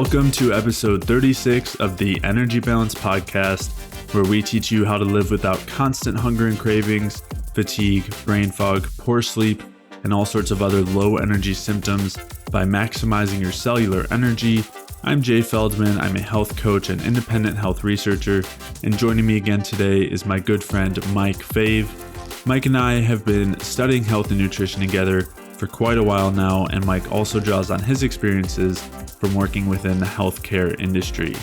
Welcome to episode 36 of the Energy Balance Podcast, where we teach you how to live without constant hunger and cravings, fatigue, brain fog, poor sleep, and all sorts of other low energy symptoms by maximizing your cellular energy. I'm Jay Feldman. I'm a health coach and independent health researcher, and joining me again today is my good friend Mike Fave. Mike and I have been studying health and nutrition together for quite a while now, and Mike also draws on his experiences from working within the healthcare industry.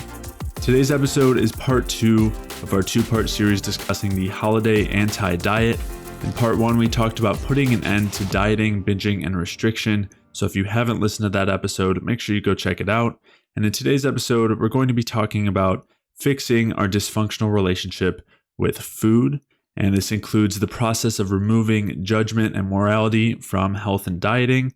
Today's episode is part 2 of our 2-part series discussing the holiday anti-diet. In part 1, we talked about putting an end to dieting, binging, and restriction. So if you haven't listened to that episode, make sure you go check it out. And in today's episode, we're going to be talking about fixing our dysfunctional relationship with food. And this includes the process of removing judgment and morality from health and dieting.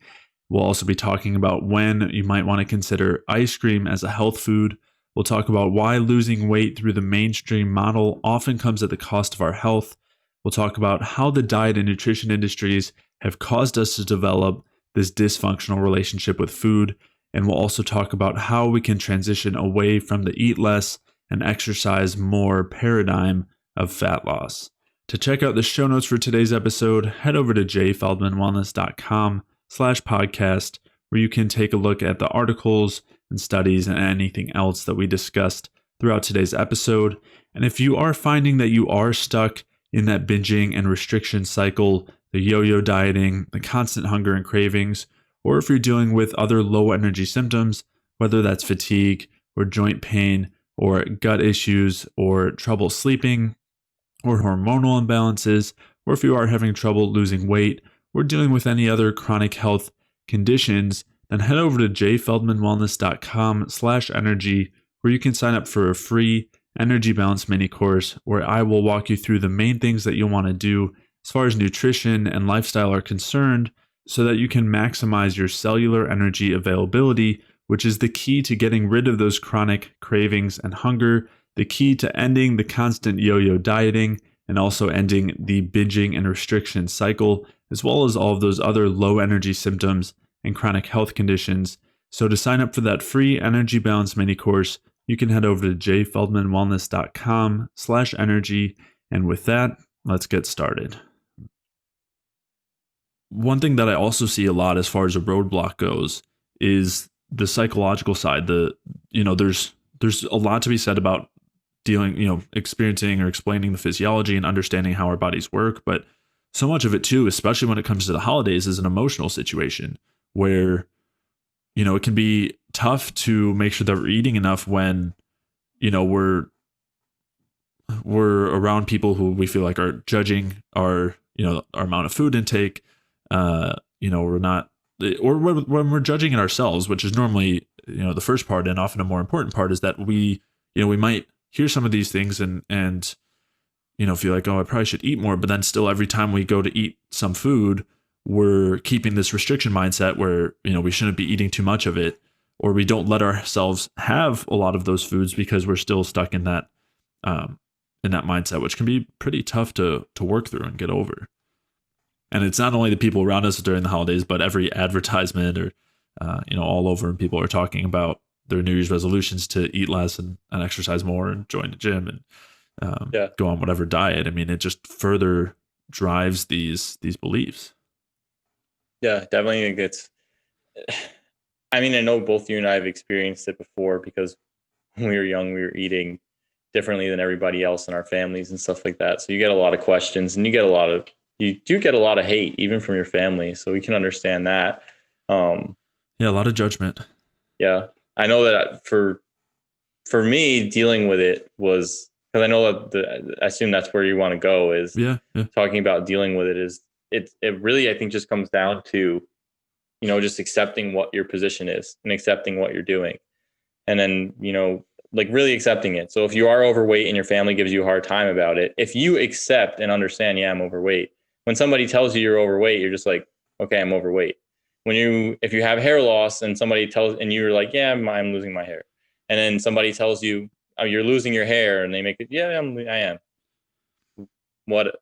We'll also be talking about when you might want to consider ice cream as a health food. We'll talk about why losing weight through the mainstream model often comes at the cost of our health. We'll talk about how the diet and nutrition industries have caused us to develop this dysfunctional relationship with food. And we'll also talk about how we can transition away from the eat less and exercise more paradigm of fat loss. To check out the show notes for today's episode, head over to jayfeldmanwellness.com/podcast, where you can take a look at the articles and studies and anything else that we discussed throughout today's episode. And if you are finding that you are stuck in that binging and restriction cycle, the yo-yo dieting, the constant hunger and cravings, or if you're dealing with other low energy symptoms, whether that's fatigue or joint pain or gut issues or trouble sleeping, or hormonal imbalances, or if you are having trouble losing weight or dealing with any other chronic health conditions, then head over to jayfeldmanwellness.com/energy, where you can sign up for a free energy balance mini course where I will walk you through the main things that you'll want to do as far as nutrition and lifestyle are concerned, so that you can maximize your cellular energy availability, which is the key to getting rid of those chronic cravings and hunger, the key to ending the constant yo-yo dieting, and also ending the binging and restriction cycle, as well as all of those other low energy symptoms and chronic health conditions. So to sign up for that free energy balance mini course, you can head over to jayfeldmanwellness.com/energy. And with that, let's get started. One thing that I also see a lot as far as a roadblock goes is the psychological side. There's a lot to be said about experiencing or explaining the physiology and understanding how our bodies work. But so much of it too, especially when it comes to the holidays, is an emotional situation where, it can be tough to make sure that we're eating enough when, we're around people who we feel like are judging our amount of food intake. We're not, or when we're judging it ourselves, which is normally, the first part, and often a more important part, is that we might hear some of these things and feel like, oh, I probably should eat more. But then still, every time we go to eat some food, we're keeping this restriction mindset where, we shouldn't be eating too much of it, or we don't let ourselves have a lot of those foods because we're still stuck in that mindset, which can be pretty tough to work through and get over. And it's not only the people around us during the holidays, but every advertisement or, all over, and people are talking about their New Year's resolutions to eat less and exercise more and join the gym and go on whatever diet. I mean, it just further drives these beliefs. Yeah, definitely think I know both you and I have experienced it before, because when we were young, we were eating differently than everybody else in our families and stuff like that. So you get a lot of questions, and you do get a lot of hate, even from your family. So we can understand that. A lot of judgment. Yeah. I know that for me, dealing with it was, because I know that I assume that's where you want to go, is talking about dealing with it. It really, I think, just comes down to, just accepting what your position is and accepting what you're doing. And then, really accepting it. So if you are overweight and your family gives you a hard time about it, if you accept and understand, I'm overweight. When somebody tells you you're overweight, you're just like, okay, I'm overweight. If you have hair loss and somebody tells, and you're like, yeah, I'm losing my hair. And then somebody tells you, oh, you're losing your hair, and they make it, yeah, I am. What?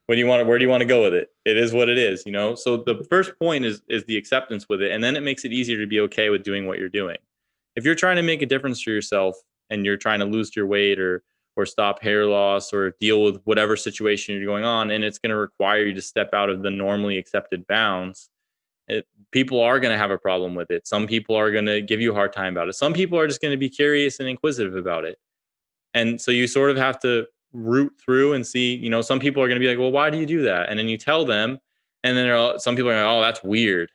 Where do you want to go with it? It is what it is, So the first point is the acceptance with it. And then it makes it easier to be okay with doing what you're doing. if you're trying to make a difference for yourself and you're trying to lose your weight or stop hair loss or deal with whatever situation you're going on, and it's going to require you to step out of the normally accepted bounds, people are going to have a problem with it. Some people are going to give you a hard time about it. Some people are just going to be curious and inquisitive about it. And so you sort of have to root through and see, you know, some people are going to be like, well, why do you do that? And then you tell them, and then some people are like, oh, that's weird.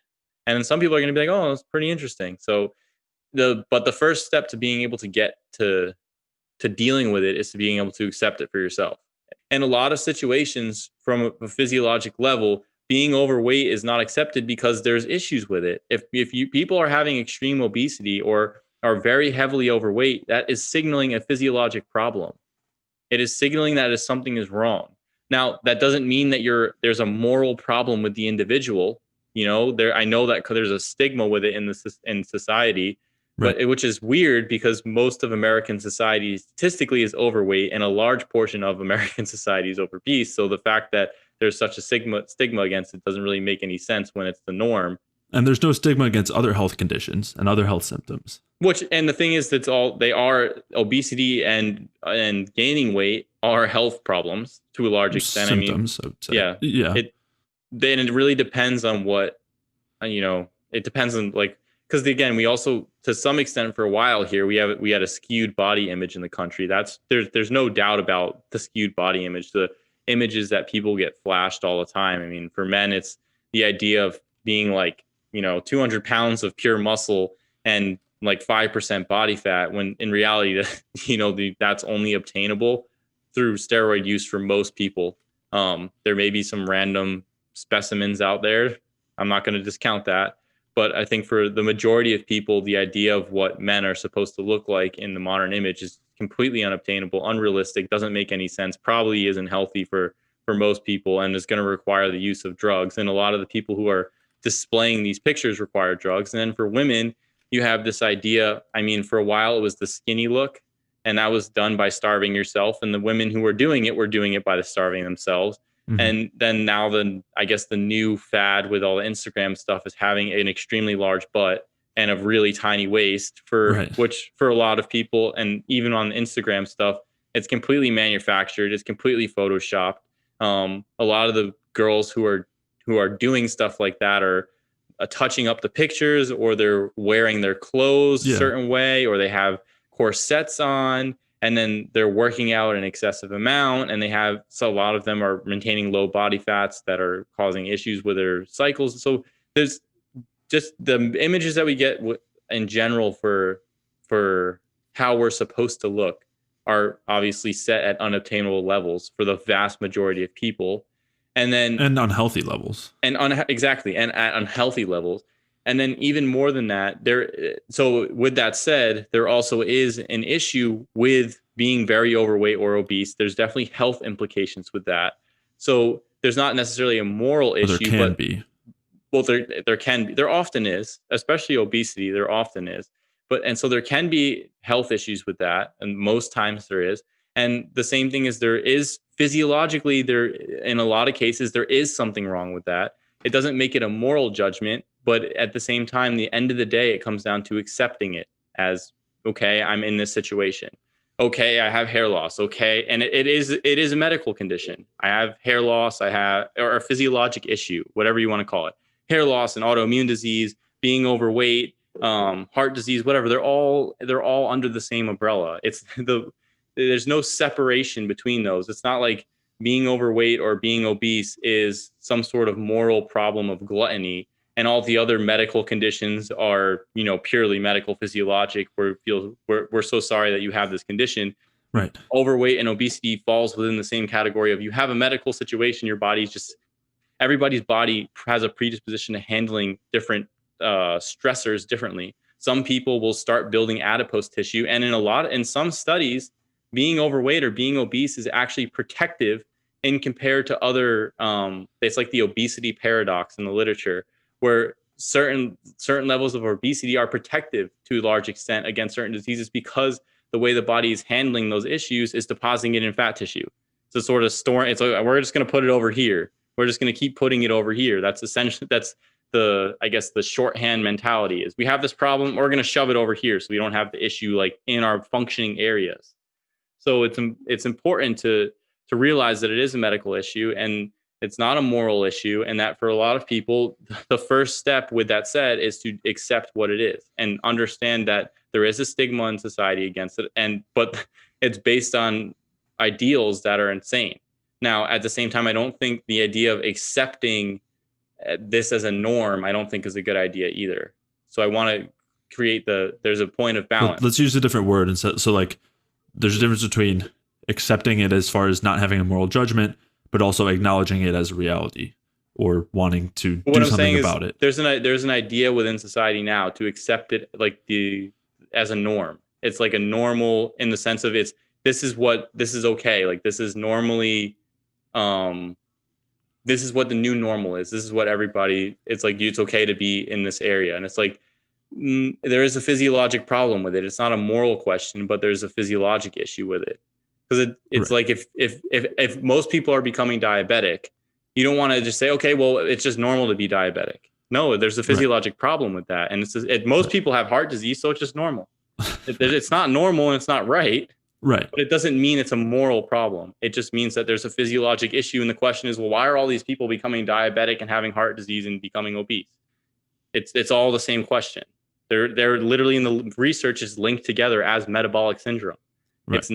And then some people are going to be like, oh, that's pretty interesting. So but the first step to being able to get to dealing with it is to being able to accept it for yourself. And a lot of situations from a physiologic level, being overweight is not accepted because there's issues with it. If people are having extreme obesity or are very heavily overweight, that is signaling a physiologic problem. It is signaling that something is wrong. Now, that doesn't mean that there's a moral problem with the individual. You know, I know that there's a stigma with it in society, right. But which is weird because most of American society statistically is overweight, and a large portion of American society is obese. So the fact that there's such a stigma against it doesn't really make any sense when it's the norm. And there's no stigma against other health conditions and other health symptoms. And the thing is, they are obesity and gaining weight are health problems to a large extent. Symptoms, I mean, yeah. It really depends on what, you know, it depends on because again, we also, to some extent for a while here, we had a skewed body image in the country. There's no doubt about the skewed body image, the images that people get flashed all the time. I mean, for men, it's the idea of being 200 pounds of pure muscle and 5% body fat, when in reality, that's only obtainable through steroid use for most people. There may be some random specimens out there. I'm not going to discount that. But I think for the majority of people, the idea of what men are supposed to look like in the modern image is completely unobtainable, unrealistic, doesn't make any sense, probably isn't healthy for most people, and is going to require the use of drugs. And a lot of the people who are displaying these pictures require drugs. And then for women, you have this idea. I mean, for a while, it was the skinny look, and that was done by starving yourself. And the women who were doing it by starving themselves. Mm-hmm. And then now I guess the new fad with all the Instagram stuff is having an extremely large butt and a really tiny waist which for a lot of people, and even on Instagram stuff, it's completely manufactured. It's completely photoshopped. A lot of the girls who are doing stuff like that are touching up the pictures, or they're wearing their clothes a certain way, or they have corsets on, and then they're working out an excessive amount, and so a lot of them are maintaining low body fats that are causing issues with their cycles. So there's just the images that we get in general for how we're supposed to look are obviously set at unobtainable levels for the vast majority of people. And unhealthy levels. Exactly. And at unhealthy levels. And then even more than that, so with that said, there also is an issue with being very overweight or obese. There's definitely health implications with that. So there's not necessarily a moral issue. There can be. Well, there can be. There often is, especially obesity. There often is. And so there can be health issues with that. And most times there is. And the same thing is there is physiologically, in a lot of cases, there is something wrong with that. It doesn't make it a moral judgment, but at the same time, the end of the day, it comes down to accepting it as, okay, I'm in this situation. Okay, I have hair loss. Okay. And it is a medical condition. I have hair loss. I have, or a physiologic issue, whatever you want to call it. Hair loss and autoimmune disease, being overweight, heart disease, whatever. They're all under the same umbrella. There's no separation between those. It's not like being overweight or being obese is some sort of moral problem of gluttony, and all the other medical conditions are, purely medical, physiologic. We're so sorry that you have this condition. Right. Overweight and obesity falls within the same category of, you have a medical situation. Your body's everybody's body has a predisposition to handling different stressors differently. Some people will start building adipose tissue, and in some studies, being overweight or being obese is actually protective in compared to other, it's like the obesity paradox in the literature, where certain levels of obesity are protective to a large extent against certain diseases, because the way the body is handling those issues is depositing it in fat tissue. So sort of we're just going to put it over here. We're just going to keep putting it over here. That's essentially, I guess the shorthand mentality is we have this problem, we're going to shove it over here so we don't have the issue like in our functioning areas. So it's important to realize that it is a medical issue and it's not a moral issue, and that for a lot of people, the first step with that said is to accept what it is and understand that there is a stigma in society against it, but it's based on ideals that are insane. Now, at the same time, I don't think the idea of accepting this as a norm, I don't think is a good idea either. So I want to create there's a point of balance. Let's use a different word. And so like there's a difference between accepting it as far as not having a moral judgment, but also acknowledging it as a reality or wanting to do something about it. There's an idea within society now to accept it like as a norm. It's like a normal in the sense of this is okay. Like this is normally, this is what the new normal is. This is what everybody, it's like, it's okay to be in this area. And it's like, there is a physiologic problem with it. It's not a moral question, but there's a physiologic issue with it. Because it's right. Like if most people are becoming diabetic, you don't want to just say, okay, well, it's just normal to be diabetic. No, there's a physiologic problem with that. And most people have heart disease, so it's just normal. It's not normal and it's not right. Right. But it doesn't mean it's a moral problem. It just means that there's a physiologic issue. And the question is, well, why are all these people becoming diabetic and having heart disease and becoming obese? It's all the same question. They're literally in the research is linked together as metabolic syndrome. Right.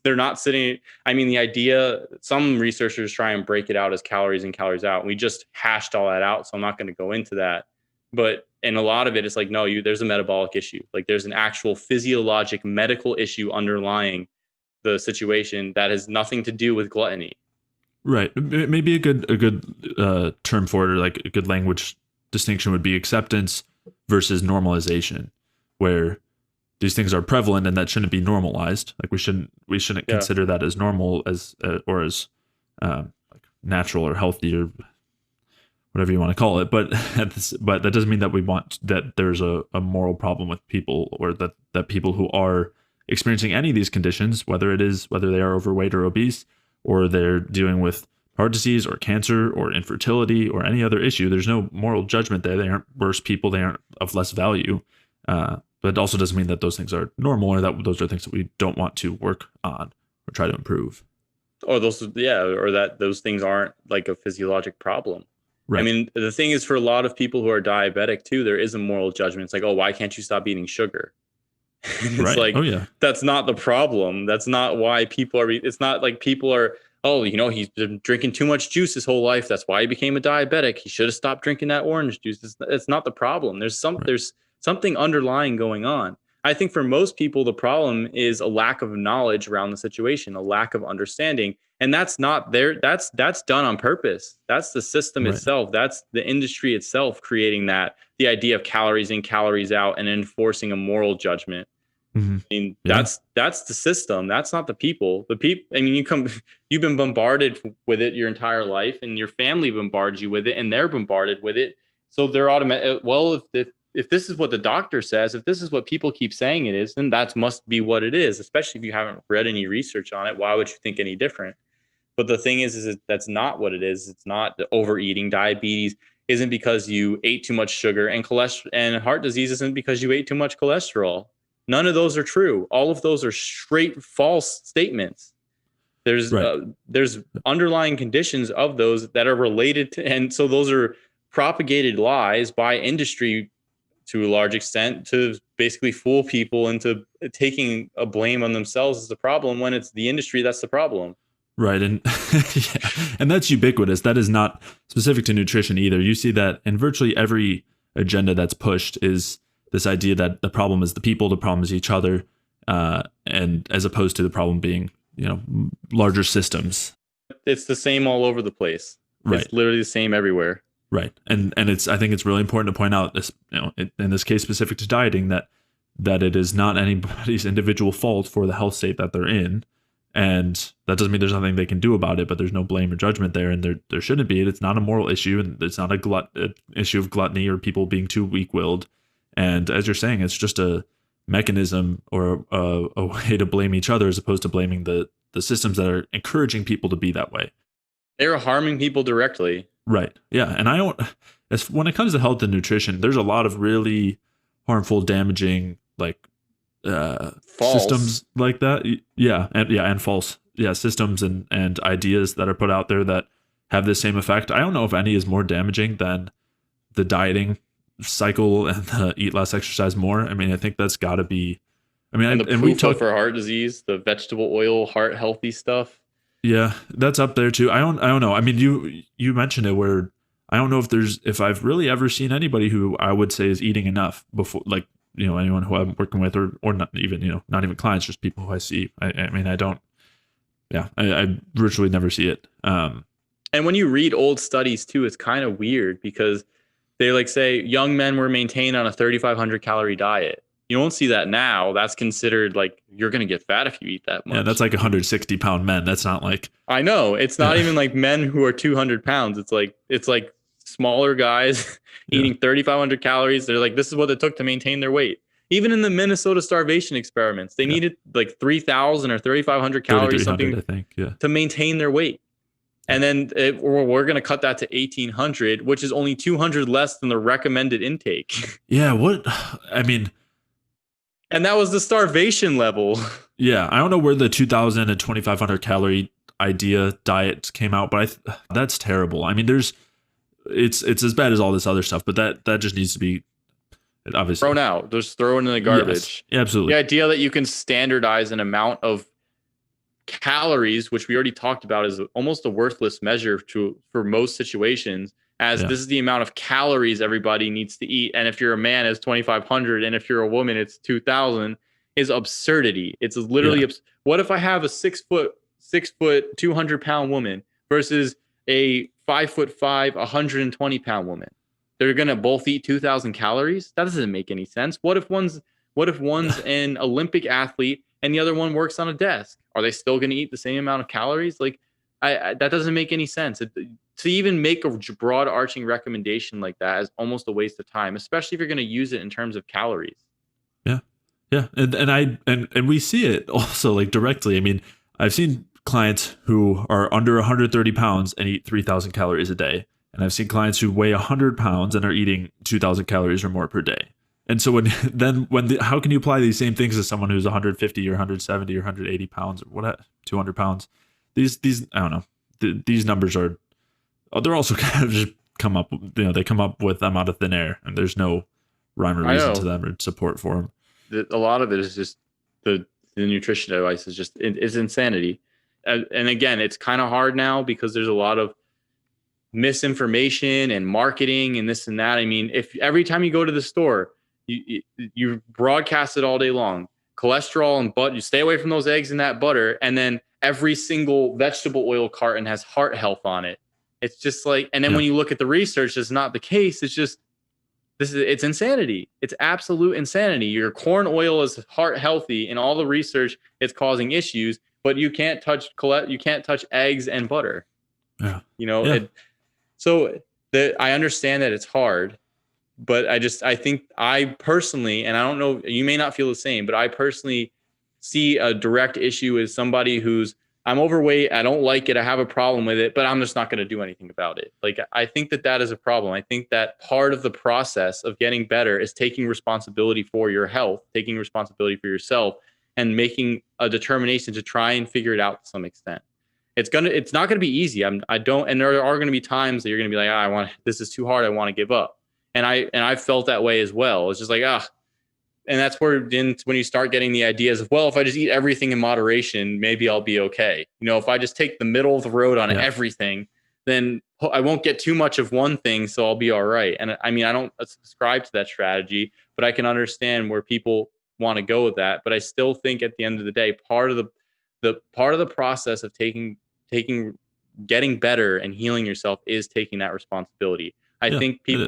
They're not sitting. I mean, the idea, some researchers try and break it out as calories in, calories out. And we just hashed all that out. So I'm not going to go into that. But in a lot of it, it's like, no, there's a metabolic issue. Like there's an actual physiologic medical issue underlying the situation that has nothing to do with gluttony. Right. Maybe a good term for it, or like a good language distinction would be acceptance versus normalization, where these things are prevalent and that shouldn't be normalized. Like we shouldn't consider that as normal as or as like natural or healthy or whatever you want to call it. But that doesn't mean that we want that there's a moral problem with people, or that people who are experiencing any of these conditions, whether they are overweight or obese, or they're dealing with heart disease or cancer or infertility or any other issue, there's no moral judgment there. They aren't worse people. They aren't of less value. But it also doesn't mean that those things are normal, or that those are things that we don't want to work on or try to improve. Or that those things aren't like a physiologic problem. Right. I mean, the thing is, for a lot of people who are diabetic too, there is a moral judgment. It's like, oh, why can't you stop eating sugar? It's right. Like, oh yeah, that's not the problem. That's not why people are. It's not like people are, oh, he's been drinking too much juice his whole life. That's why he became a diabetic. He should have stopped drinking that orange juice. It's not the problem. There's something underlying going on. I think for most people, the problem is a lack of knowledge around the situation, a lack of understanding. And that's not there. That's done on purpose. That's the system itself. That's the industry itself creating that, the idea of calories in, calories out, and enforcing a moral judgment. Mm-hmm. I mean, that's the system. That's not the people. The people. I mean, you've been bombarded with it your entire life, and your family bombards you with it, and they're bombarded with it. So they're automatic. Well, if this is what the doctor says, if this is what people keep saying it is, then that must be what it is. Especially if you haven't read any research on it, why would you think any different? But the thing is that's not what it is. It's not the overeating. Diabetes isn't because you ate too much sugar, and cholesterol, and heart disease isn't because you ate too much cholesterol. None of those are true. All of those are straight false statements. There's underlying conditions of those that are related to, and so those are propagated lies by industry to a large extent to basically fool people into taking a blame on themselves as the problem, when it's the industry that's the problem. Right. And and that's ubiquitous. That is not specific to nutrition either. You see that in virtually every agenda that's pushed is this idea that the problem is the people, the problem is each other, and as opposed to the problem being, larger systems. It's the same all over the place. Right. It's literally the same everywhere. Right. And I think it's really important to point out this, in this case specific to dieting, that it is not anybody's individual fault for the health state that they're in. And that doesn't mean there's nothing they can do about it, but there's no blame or judgment there. And there shouldn't be. It's not a moral issue, and it's not an issue of gluttony or people being too weak-willed. And as you're saying, it's just a mechanism or a way to blame each other, as opposed to blaming the systems that are encouraging people to be that way. They're harming people directly. Right. Yeah. And I don't, as when it comes to health and nutrition, there's a lot of really harmful, damaging like systems like that. And false systems and ideas that are put out there that have the same effect. I don't know if any is more damaging than the dieting cycle and the eat less, exercise more. I mean, I think that's got to be. I mean, and we talk for heart disease, the vegetable oil, heart healthy stuff. Yeah, that's up there too. I don't know. I mean, you mentioned it where I don't know if I've really ever seen anybody who I would say is eating enough before, like, anyone who I'm working with or not even, not even clients, just people who I see. I mean, I don't, I virtually never see it. And when you read old studies too, it's kind of weird because they like say young men were maintained on a 3,500 calorie diet. You don't see that now. That's considered like you're going to get fat if you eat that much. Yeah, that's like 160-pound men. That's not like. I know. It's not even like men who are 200 pounds. It's like smaller guys eating 3,500 calories. They're like, this is what it took to maintain their weight. Even in the Minnesota starvation experiments, they needed like 3,000 or 3,500 calories something, I think, to maintain their weight. And then we're going to cut that to 1,800, which is only 200 less than the recommended intake. Yeah. What? I mean. And that was the starvation level. Yeah. I don't know where the 2,000 and 2,500 calorie diet came out, but that's terrible. I mean, it's as bad as all this other stuff, but that just needs to be obviously thrown out. Just thrown in the garbage. Yes, yeah, absolutely. The idea that you can standardize an amount of calories, which we already talked about, is almost a worthless measure for most situations, as this is the amount of calories everybody needs to eat. And if you're a man, it's 2,500, and if you're a woman, it's 2,000, is absurdity. It's literally what if I have a 6 foot 200-pound woman versus a 5'5", 120-pound woman? They're gonna both eat 2,000 calories. That doesn't make any sense. What if one's an Olympic athlete and the other one works on a desk? Are they still going to eat the same amount of calories? Like, that doesn't make any sense. To even make a broad arching recommendation like that is almost a waste of time, especially if you're going to use it in terms of calories. Yeah. And we see it also like directly. I mean, I've seen clients who are under 130 pounds and eat 3,000 calories a day. And I've seen clients who weigh 100 pounds and are eating 2,000 calories or more per day. And so how can you apply these same things to someone who's 150 or 170 or 180 pounds or 200 pounds? These I don't know. These numbers they're also kind of just come up. They come up with them out of thin air, and there's no rhyme or reason to them or support for them. A lot of it is just the nutrition advice is just it's insanity. And again, it's kind of hard now because there's a lot of misinformation and marketing and this and that. I mean, if every time you go to the store, you broadcast it all day long, cholesterol and butter, you stay away from those eggs and that butter, and then every single vegetable oil carton has heart health on it. It's just like, and then when you look at the research, it's not the case. It's just it's insanity. It's absolute insanity. Your corn oil is heart healthy, and all the research, it's causing issues, but you can't touch eggs and butter. Yeah. So I understand that it's hard, but I think I personally, and I don't know, you may not feel the same, but I personally see a direct issue as somebody I'm overweight. I don't like it. I have a problem with it, but I'm just not going to do anything about it. Like, I think that is a problem. I think that part of the process of getting better is taking responsibility for your health, taking responsibility for yourself, and making a determination to try and figure it out to some extent. It's not going to be easy. And there are going to be times that you're going to be like, this is too hard. I want to give up. And I felt that way as well. It's just like, and that's where when you start getting the ideas of, well, if I just eat everything in moderation, maybe I'll be okay. If I just take the middle of the road on everything, then I won't get too much of one thing. So I'll be all right. And I mean, I don't subscribe to that strategy, but I can understand where people want to go with that. But I still think at the end of the day, part of the process of getting better and healing yourself is taking that responsibility. I think people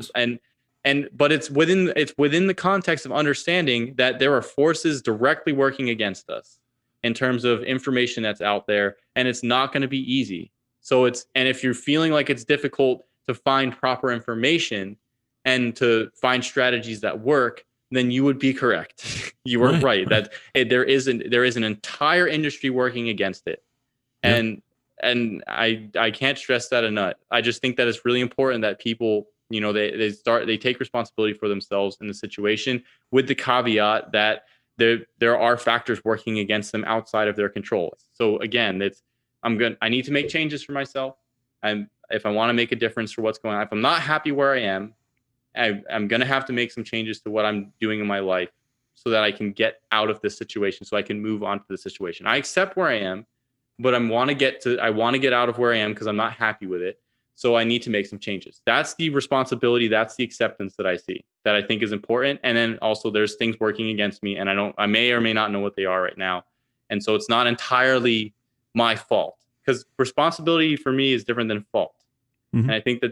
but it's within the context of understanding that there are forces directly working against us in terms of information that's out there, and it's not going to be easy. So and if you're feeling like it's difficult to find proper information and to find strategies that work, then you would be correct. You were right that there is an entire industry working against it. And I can't stress that enough. I just think that it's really important that people You know, they take responsibility for themselves in the situation, with the caveat that there are factors working against them outside of their control. So again, I need to make changes for myself. If I want to make a difference for what's going on, if I'm not happy where I am, I'm going to have to make some changes to what I'm doing in my life so that I can get out of this situation, so I can move on to the situation. I accept where I am, but I want to get out of where I am because I'm not happy with it. So I need to make some changes. That's the responsibility. That's the acceptance that I see, that I think is important. And then also there's things working against me, and I may or may not know what they are right now. And so it's not entirely my fault, because responsibility for me is different than fault. Mm-hmm. And I think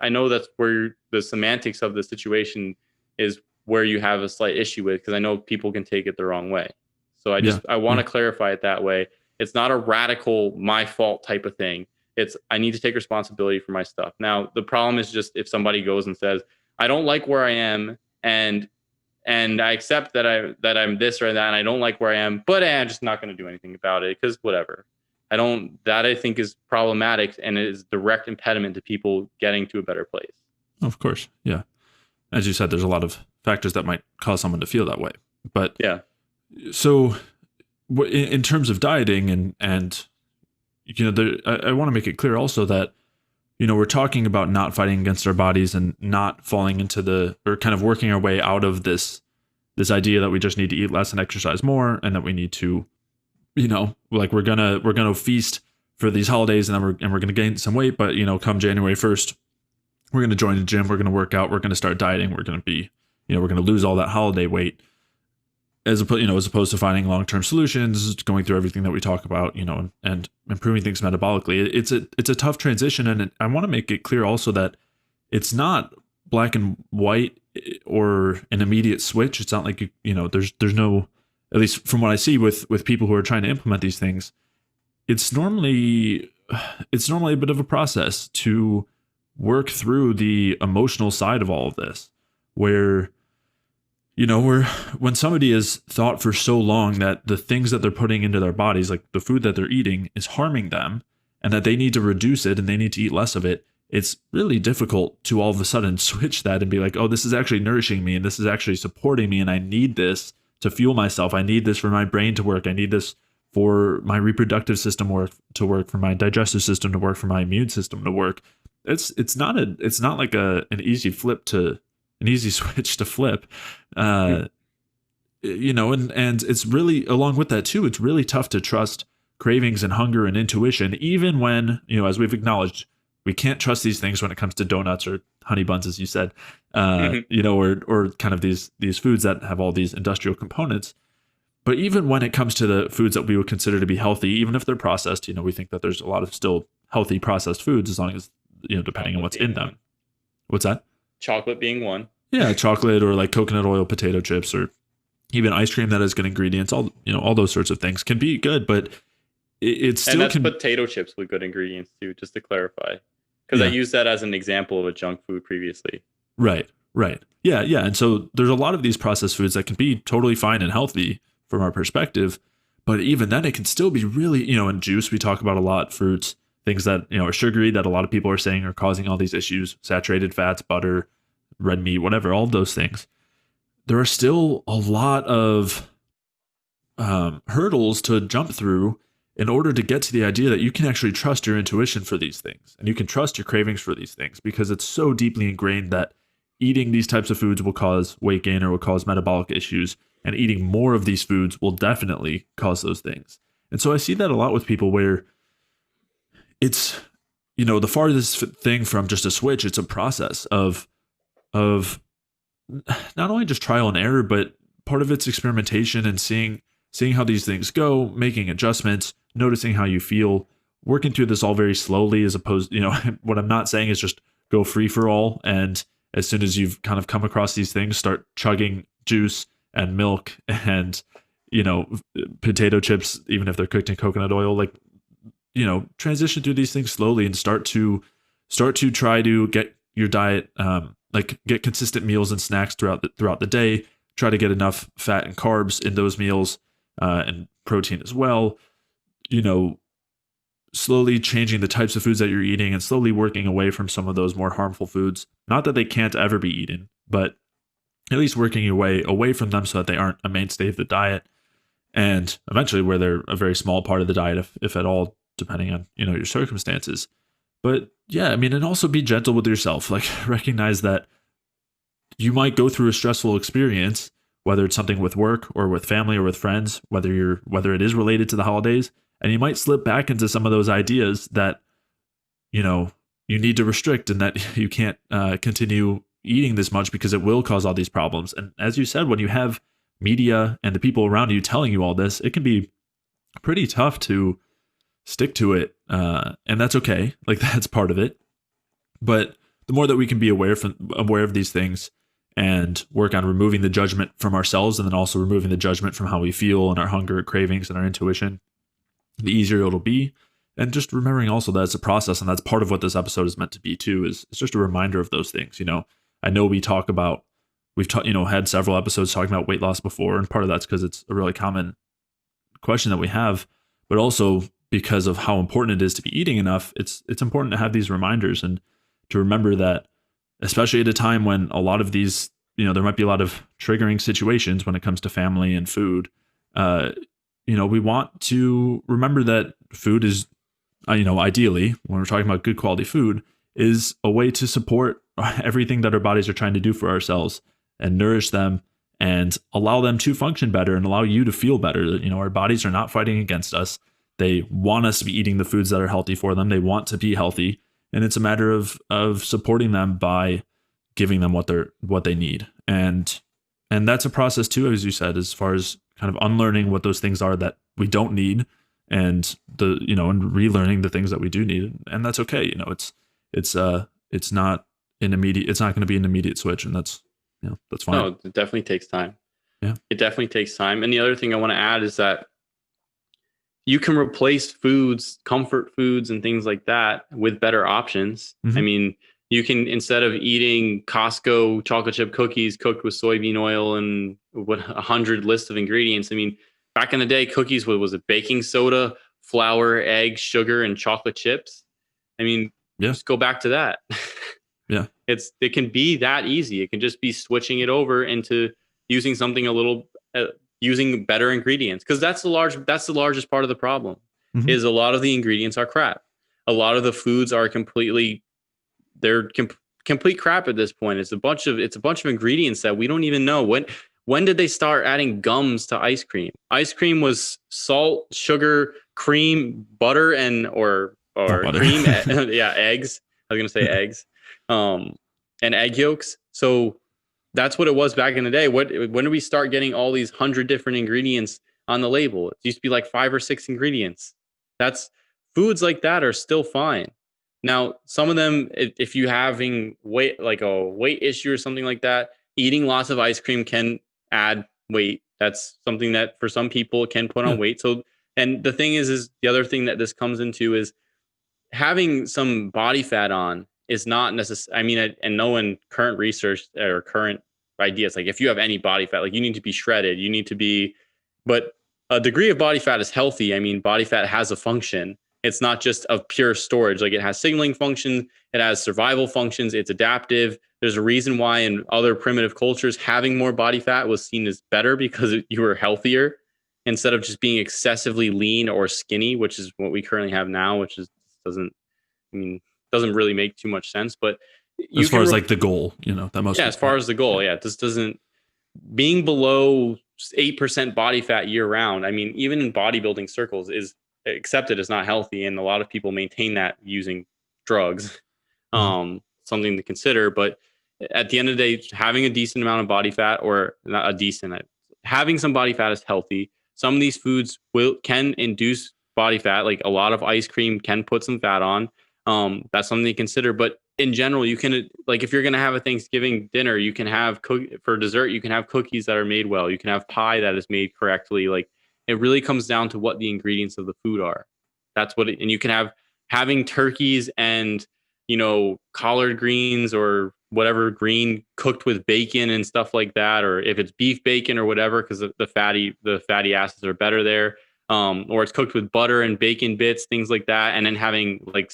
I know that's where the semantics of the situation is where you have a slight issue with, because I know people can take it the wrong way. So I want to clarify it that way. It's not a radical my fault type of thing. It's I need to take responsibility for my stuff. Now, the problem is just if somebody goes and says, I don't like where I am, and I accept that I'm this or that, and I don't like where I am, but I'm just not going to do anything about it because whatever. I think is problematic, and it is a direct impediment to people getting to a better place. Of course. Yeah. As you said, there's a lot of factors that might cause someone to feel that way. But yeah. So in terms of dieting and you know, I want to make it clear also that, you know, we're talking about not fighting against our bodies and not falling into or kind of working our way out of this idea that we just need to eat less and exercise more, and that we need to, you know, like we're gonna feast for these holidays, and then we're gonna gain some weight, but you know, come January 1st, we're gonna join the gym, we're gonna work out, we're gonna start dieting, we're gonna be, you know, we're gonna lose all that holiday weight, as opposed to finding long-term solutions, going through everything that we talk about, you know, and improving things metabolically. It's a tough transition, and I want to make it clear also that it's not black and white or an immediate switch. It's not like you know, there's no, at least from what I see with people who are trying to implement these things, it's normally a bit of a process to work through the emotional side of all of this, where, you know, when somebody has thought for so long that the things that they're putting into their bodies, like the food that they're eating, is harming them, and that they need to reduce it and they need to eat less of it, it's really difficult to all of a sudden switch that and be like, oh, this is actually nourishing me, and this is actually supporting me, and I need this to fuel myself. I need this for my brain to work. I need this for my reproductive system to work, for my digestive system to work, for my immune system to work. It's not like an easy switch to flip. You know, and it's really, along with that too, it's really tough to trust cravings and hunger and intuition, even when, you know, as we've acknowledged, we can't trust these things when it comes to donuts or honey buns, as you said, you know, or kind of these foods that have all these industrial components. But even when it comes to the foods that we would consider to be healthy, even if they're processed, you know, we think that there's a lot of still healthy processed foods, as long as, you know, depending on what's in them. What's that? Chocolate being one. Yeah, chocolate, or like coconut oil, potato chips, or even ice cream that has good ingredients. All those sorts of things can be good, but it still and that's potato chips with good ingredients too, just to clarify, because I used that as an example of a junk food previously. Right. Yeah. And so there's a lot of these processed foods that can be totally fine and healthy from our perspective, but even then it can still be really, you know, in juice we talk about a lot, fruits, things that, you know, are sugary that a lot of people are saying are causing all these issues, saturated fats, butter, red meat, whatever, all those things. There are still a lot of hurdles to jump through in order to get to the idea that you can actually trust your intuition for these things, and you can trust your cravings for these things, because it's so deeply ingrained that eating these types of foods will cause weight gain or will cause metabolic issues, and eating more of these foods will definitely cause those things. And so I see that a lot with people where it's, you know, the farthest thing from just a switch, it's a process of not only just trial and error, but part of it's experimentation and seeing how these things go, making adjustments, noticing how you feel, working through this all very slowly, as opposed, you know, what I'm not saying is just go free for all. And as soon as you've kind of come across these things, start chugging juice and milk and, you know, potato chips, even if they're cooked in coconut oil, like, you know, transition through these things slowly and start to try to get your diet, like get consistent meals and snacks throughout the day. Try to get enough fat and carbs in those meals, and protein as well. You know, slowly changing the types of foods that you're eating and slowly working away from some of those more harmful foods. Not that they can't ever be eaten, but at least working your way away from them so that they aren't a mainstay of the diet. And eventually where they're a very small part of the diet, if at all, depending on, your circumstances. But yeah, I mean, and also be gentle with yourself. Like, recognize that you might go through a stressful experience, whether it's something with work or with family or with friends, whether it is related to the holidays, and you might slip back into some of those ideas that, you need to restrict and that you can't continue eating this much because it will cause all these problems. And as you said, when you have media and the people around you telling you all this, it can be pretty tough to stick to it. And that's okay. Like, that's part of it. But the more that we can be aware of these things and work on removing the judgment from ourselves, and then also removing the judgment from how we feel and our hunger, cravings, and our intuition, the easier it'll be. And just remembering also that it's a process, and that's part of what this episode is meant to be too, is it's just a reminder of those things. I know we've had several episodes talking about weight loss before, and part of that's because it's a really common question that we have, but also because of how important it is to be eating enough. It's important to have these reminders and to remember that, especially at a time when a lot of these, there might be a lot of triggering situations when it comes to family and food. We want to remember that food is, ideally, when we're talking about good quality food, is a way to support everything that our bodies are trying to do for ourselves and nourish them and allow them to function better and allow you to feel better. That, our bodies are not fighting against us. They want us to be eating the foods that are healthy for them. They want to be healthy. And it's a matter of supporting them by giving them what they need. And that's a process too, as you said, as far as kind of unlearning what those things are that we don't need, and and relearning the things that we do need. And that's okay. It's not going to be an immediate switch, and that's fine. No, it definitely takes time. Yeah. It definitely takes time. And the other thing I want to add is that you can replace foods, comfort foods and things like that, with better options. Mm-hmm. I mean, you can, instead of eating Costco chocolate chip cookies cooked with soybean oil and 100 list of ingredients. I mean, back in the day, cookies was it baking soda, flour, eggs, sugar, and chocolate chips? I mean, just go back to that. Yeah. It can be that easy. It can just be switching it over into using something using better ingredients, because that's the largest part of the problem. Mm-hmm. Is a lot of the ingredients are crap. A lot of the foods are complete crap at this point. It's a bunch of ingredients that we don't even know. When did they start adding gums to ice cream? Ice cream was salt, sugar, cream, butter, or butter. Cream. Eggs. I was gonna say eggs, and egg yolks. So that's what it was back in the day. When did we start getting all these 100 different ingredients on the label? It used to be like 5 or 6 ingredients. Foods like that are still fine. Now, some of them, if you're having a weight issue or something like that, eating lots of ice cream can add weight. That's something that for some people can put on weight. So, and the thing is the other thing that this comes into is having some body fat on is not necessary. I mean, and no one current research or current ideas, like if you have any body fat, like you need to be shredded, but a degree of body fat is healthy. I mean, body fat has a function. It's not just of pure storage. Like, it has signaling functions, it has survival functions, it's adaptive. There's a reason why in other primitive cultures, having more body fat was seen as better, because you were healthier instead of just being excessively lean or skinny, which is what we currently have now, which doesn't really make too much sense. But as far as like the goal, that most. Yeah, as far as the goal, this doesn't, being below 8% body fat year round. I mean, even in bodybuilding circles is accepted as not healthy, and a lot of people maintain that using drugs. Something to consider. But at the end of the day, having a decent amount of body fat, or not a decent, having some body fat is healthy. Some of these foods can induce body fat, like a lot of ice cream can put some fat on. That's something to consider. But in general, you can, like, if you're going to have a Thanksgiving dinner, you can have for dessert, you can have cookies that are made well. You can have pie that is made correctly. Like, it really comes down to what the ingredients of the food are. That's what and you can having turkeys and, collard greens or whatever green cooked with bacon and stuff like that, or if it's beef bacon or whatever, because the fatty acids are better there. or it's cooked with butter and bacon bits, things like that, and then having like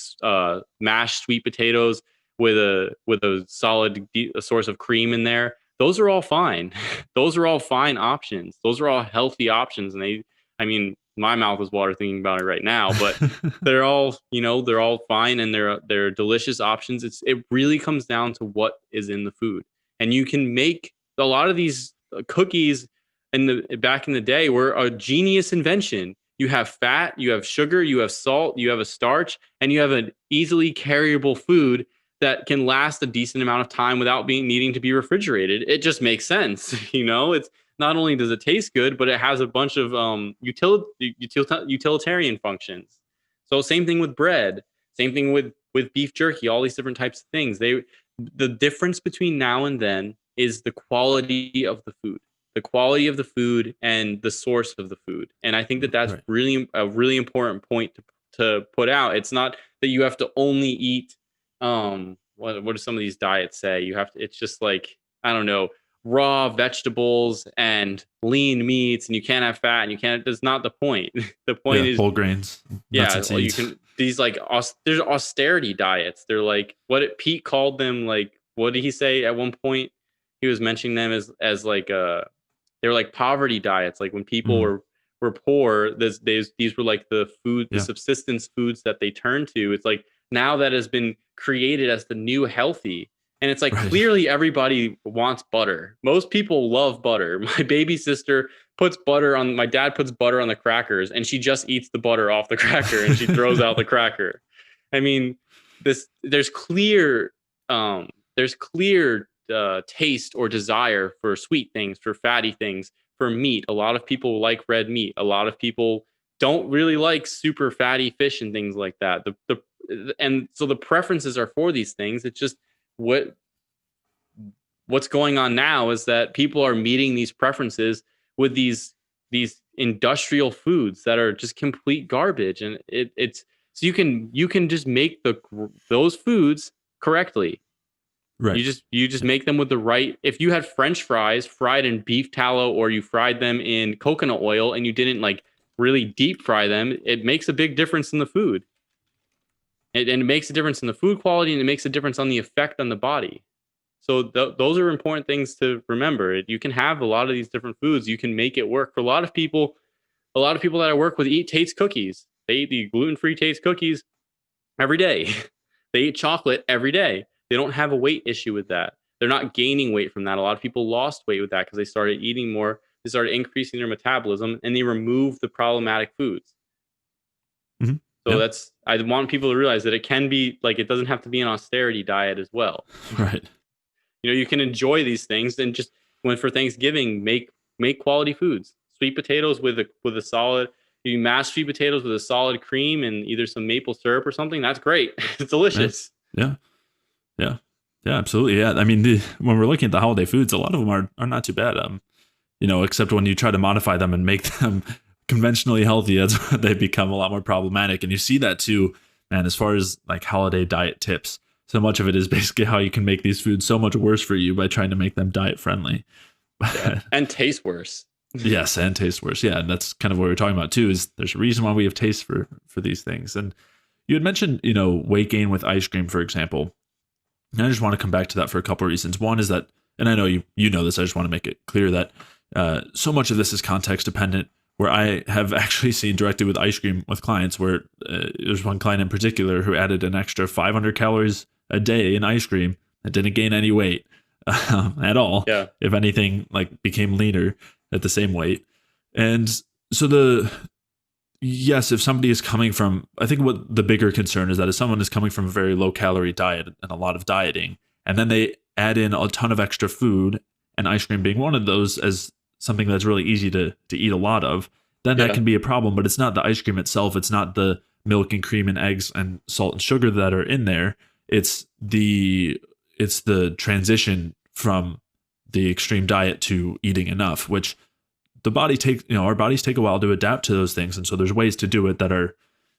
mashed sweet potatoes with a solid source of cream in there. Those are all fine. Those are all fine options. Those are all healthy options, and I mean, my mouth is water thinking about it right now, but they're all, they're all fine, and they're delicious options. It really comes down to what is in the food, and you can make a lot of these cookies back in the day were a genius invention. You have fat, you have sugar, you have salt, you have a starch, and you have an easily carryable food that can last a decent amount of time without needing to be refrigerated. It just makes sense. It's not only does it taste good, but it has a bunch of utilitarian functions. So same thing with bread, same thing with beef jerky, all these different types of things. The difference between now and then is the quality of the food. The quality of the food and the source of the food. And I think that's right. Really a really important point to put out. It's not that you have to only eat what do some of these diets say? You have to, it's just like, I don't know, raw vegetables and lean meats, and you can't have fat, and you can't, that's not the point. The point is whole grains. Yeah, well, you can, these like there's austerity diets. They're like, Pete called them, like, what did he say at one point? He was mentioning them as like they were like poverty diets. Like when people were poor, these were like the subsistence foods that they turned to. It's like now that has been created as the new healthy. And it's like, right. Clearly everybody wants butter. Most people love butter. My baby sister my dad puts butter on the crackers, and she just eats the butter off the cracker and she throws out the cracker. I mean, there's clear taste or desire for sweet things, for fatty things, for meat. A lot of people like red meat. A lot of people don't really like super fatty fish and things like that. And so the preferences are for these things. It's just what's going on now is that people are meeting these preferences with these industrial foods that are just complete garbage. And it's so you can just make those foods correctly. Right. You just make them with the right. If you had French fries fried in beef tallow, or you fried them in coconut oil and you didn't like really deep fry them, it makes a big difference in the food. And it makes a difference in the food quality, and it makes a difference on the effect on the body. So those are important things to remember. You can have a lot of these different foods. You can make it work. For a lot of people that I work with eat Tate's cookies. They eat the gluten-free Tate's cookies every day. They eat chocolate every day. They don't have a weight issue with that. They're not gaining weight from that. A lot of people lost weight with that because they started eating more. They started increasing their metabolism, and they removed the problematic foods. Mm-hmm. So I want people to realize that it can be like, it doesn't have to be an austerity diet as well. Right. You can enjoy these things, and just for Thanksgiving, make quality foods. Sweet potatoes with a solid, you mash sweet potatoes with a solid cream and either some maple syrup or something. That's great. It's delicious. Yeah, absolutely. Yeah. I mean, when we're looking at the holiday foods, a lot of them are not too bad. Except when you try to modify them and make them conventionally healthy, that's when they become a lot more problematic. And you see that too, man, as far as like holiday diet tips. So much of it is basically how you can make these foods so much worse for you by trying to make them diet friendly. Yeah. And taste worse. Yes, and taste worse. Yeah, and that's kind of what we're talking about too, is there's a reason why we have taste for these things. And you had mentioned, weight gain with ice cream, for example. And I just want to come back to that for a couple of reasons. One is that, and I know you know this, I just want to make it clear that so much of this is context dependent, where I have actually seen directly with ice cream with clients where there's one client in particular who added an extra 500 calories a day in ice cream and didn't gain any weight at all. Yeah. If anything, like became leaner at the same weight. And so if somebody is coming from, I think what the bigger concern is that if someone is coming from a very low calorie diet and a lot of dieting, and then they add in a ton of extra food, and ice cream being one of those as something that's really easy to eat a lot of, then that can be a problem. But it's not the ice cream itself. It's not the milk and cream and eggs and salt and sugar that are in there. It's the transition from the extreme diet to eating enough, which the body our bodies take a while to adapt to those things. And so there's ways to do it that are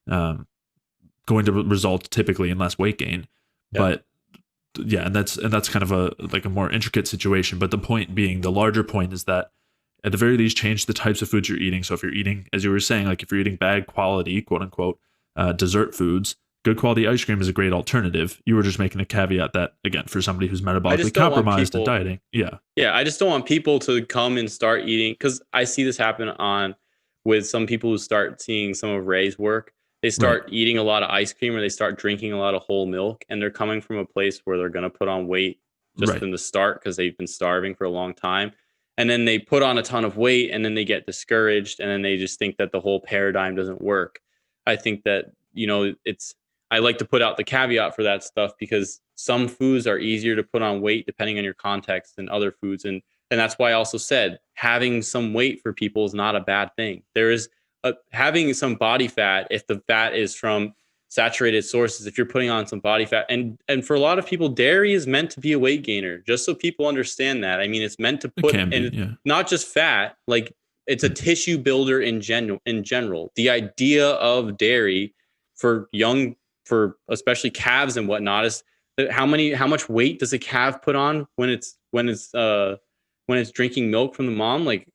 going to result typically in less weight gain. Yeah. But yeah, and that's kind of a more intricate situation. But the point being, the larger point is that at the very least change the types of foods you're eating. So if you're eating, as you were saying, like if you're eating bad quality, quote unquote, dessert foods, good quality ice cream is a great alternative. You were just making a caveat that, again, for somebody who's metabolically compromised and dieting. Yeah. Yeah. I just don't want people to come and start eating, because I see this happen with some people who start seeing some of Ray's work. They start eating a lot of ice cream, or they start drinking a lot of whole milk, and they're coming from a place where they're going to put on weight just in the start because they've been starving for a long time. And then they put on a ton of weight, and then they get discouraged, and then they just think that the whole paradigm doesn't work. I think that, I like to put out the caveat for that stuff, because some foods are easier to put on weight depending on your context than other foods. And that's why I also said having some weight for people is not a bad thing. There is having some body fat, if the fat is from saturated sources, if you're putting on some body fat, and for a lot of people, dairy is meant to be a weight gainer, just so people understand that. I mean, it's meant to put not just fat, like it's a tissue builder in general. The idea of dairy for especially calves and whatnot is that how much weight does a calf put on when it's drinking milk from the mom? Like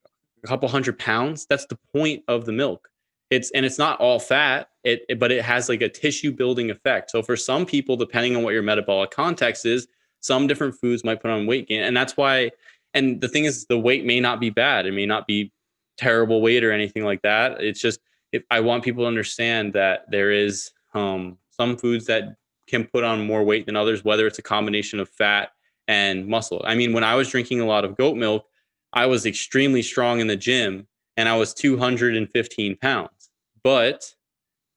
a couple 100 pounds. That's the point of the milk. It's not all fat, but it has like a tissue building effect. So for some people, depending on what your metabolic context is, some different foods might put on weight gain. And that's why, and the thing is, the weight may not be bad. It may not be terrible weight or anything like that. It's just, if I want people to understand that there is some foods that can put on more weight than others, whether it's a combination of fat and muscle. I mean, when I was drinking a lot of goat milk, I was extremely strong in the gym, and I was 215 pounds, but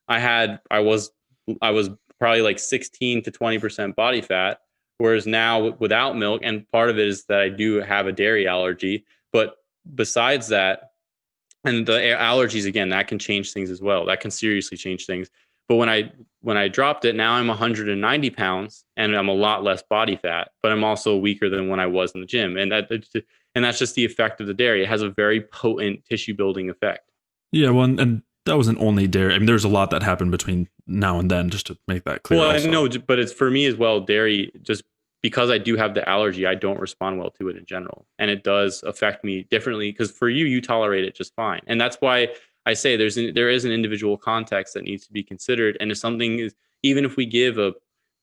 I was probably like 16 to 20% body fat. Whereas now without milk, and part of it is that I do have a dairy allergy, but besides that, and the allergies, again, that can change things as well. That can seriously change things. But when I dropped it, now I'm 190 pounds, and I'm a lot less body fat, but I'm also weaker than when I was in the gym. And that's just the effect of the dairy. It has a very potent tissue building effect. Yeah, well, and that wasn't only dairy. I mean, there's a lot that happened between now and then, just to make that clear. Well, I know, but it's for me as well, dairy, just because I do have the allergy, I don't respond well to it in general. And it does affect me differently, because for you tolerate it just fine. And that's why I say there is an individual context that needs to be considered. And if something is, even if we give a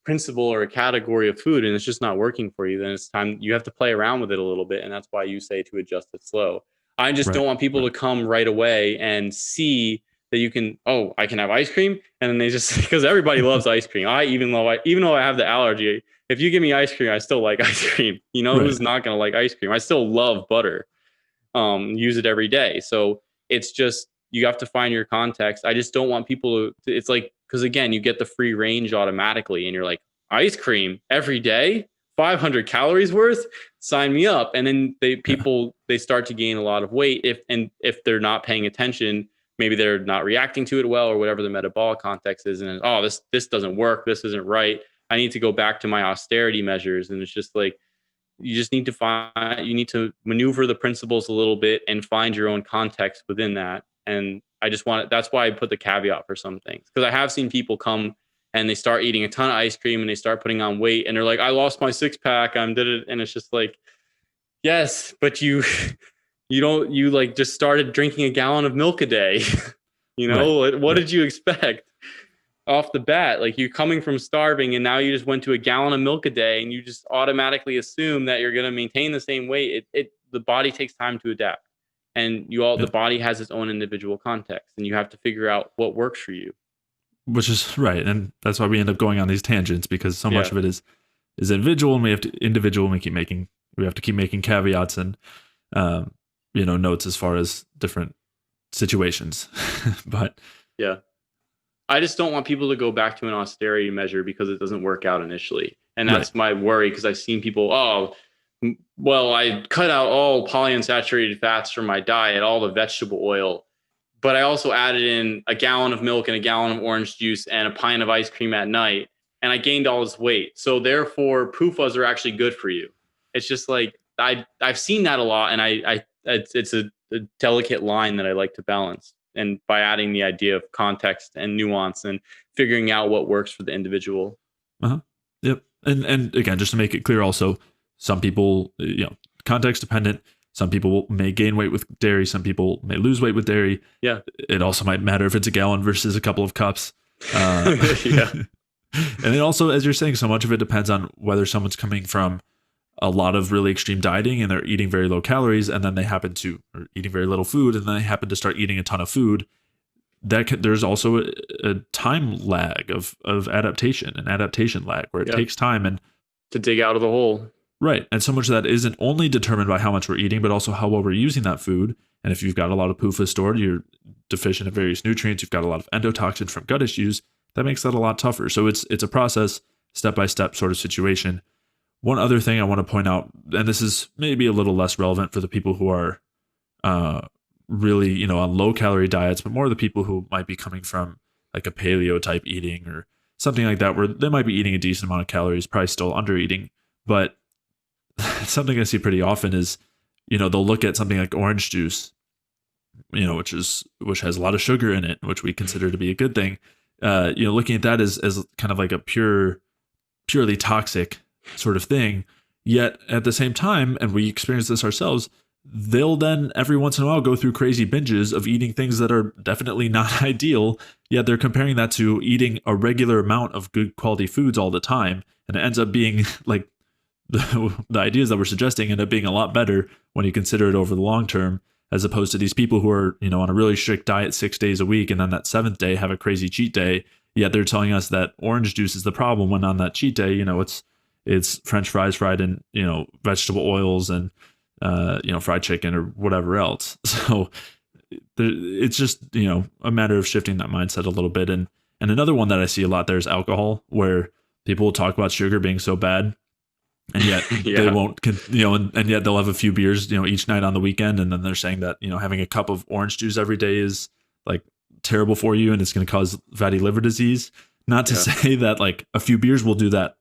principle or a category of food and it's just not working for you, then it's time you have to play around with it a little bit. And that's why you say to adjust it slow. I just don't want people to come right away and see that you can, I can have ice cream. And then they just, because everybody loves ice cream. Even though I have the allergy, if you give me ice cream, I still like ice cream. Who's not going to like ice cream? I still love butter, use it every day. So it's just, you have to find your context. I just don't want people to, it's like, because again, you get the free range automatically, and you're like, ice cream every day, 500 calories worth, sign me up. And then they start to gain a lot of weight if they're not paying attention. Maybe they're not reacting to it well, or whatever the metabolic context is. And this doesn't work. This isn't right. I need to go back to my austerity measures. And it's just like, you just need to maneuver the principles a little bit and find your own context within that. And that's why I put the caveat for some things, because I have seen people come and they start eating a ton of ice cream and they start putting on weight, and they're like, I lost my 6-pack. And it's just like, yes, but you like just started drinking a gallon of milk a day. What did you expect off the bat? Like, you're coming from starving, and now you just went to a gallon of milk a day, and you just automatically assume that you're going to maintain the same weight. The body takes time to adapt. And the body has its own individual context, and you have to figure out what works for you. Which is right. And that's why we end up going on these tangents, because so much of it is individual, and we have to keep making caveats and, notes as far as different situations. But yeah, I just don't want people to go back to an austerity measure because it doesn't work out initially. And that's my worry, because I've seen people, I cut out all polyunsaturated fats from my diet, all the vegetable oil, but I also added in a gallon of milk and a gallon of orange juice and a pint of ice cream at night, and I gained all this weight. So therefore, PUFAs are actually good for you. It's just like, I've seen that a lot, and it's a delicate line that I like to balance. And by adding the idea of context and nuance and figuring out what works for the individual. Yep. And again, just to make it clear also, some people, context dependent. Some people may gain weight with dairy. Some people may lose weight with dairy. Yeah. It also might matter if it's a gallon versus a couple of cups. Yeah. And then also, as you're saying, so much of it depends on whether someone's coming from a lot of really extreme dieting and they're eating very low calories, and then they happen to, or eating very little food, and then they happen to start eating a ton of food. There's also a time lag of adaptation, an adaptation lag where it takes time and to dig out of the hole. Right. And so much of that isn't only determined by how much we're eating, but also how well we're using that food. And if you've got a lot of PUFA stored, you're deficient in various nutrients, you've got a lot of endotoxin from gut issues, that makes that a lot tougher. So it's a process, step-by-step sort of situation. One other thing I want to point out, and this is maybe a little less relevant for the people who are really, on low-calorie diets, but more the people who might be coming from like a paleo type eating or something like that, where they might be eating a decent amount of calories, probably still under eating. But something I see pretty often is, they'll look at something like orange juice, which has a lot of sugar in it, which we consider to be a good thing. Looking at that as kind of like a purely toxic sort of thing. Yet at the same time, and we experience this ourselves, they'll then every once in a while go through crazy binges of eating things that are definitely not ideal. Yet they're comparing that to eating a regular amount of good quality foods all the time. And it ends up being like the ideas that we're suggesting end up being a lot better when you consider it over the long term, as opposed to these people who are, on a really strict diet 6 days a week, and then that 7th day have a crazy cheat day. Yet they're telling us that orange juice is the problem, when on that cheat day, it's French fries fried in, vegetable oils and, fried chicken or whatever else. So it's just, a matter of shifting that mindset a little bit. And another one that I see a lot there is alcohol, where people will talk about sugar being so bad, and yet they won't, and yet they'll have a few beers, each night on the weekend. And then they're saying that, having a cup of orange juice every day is like terrible for you and it's going to cause fatty liver disease. Not to say that like a few beers will do that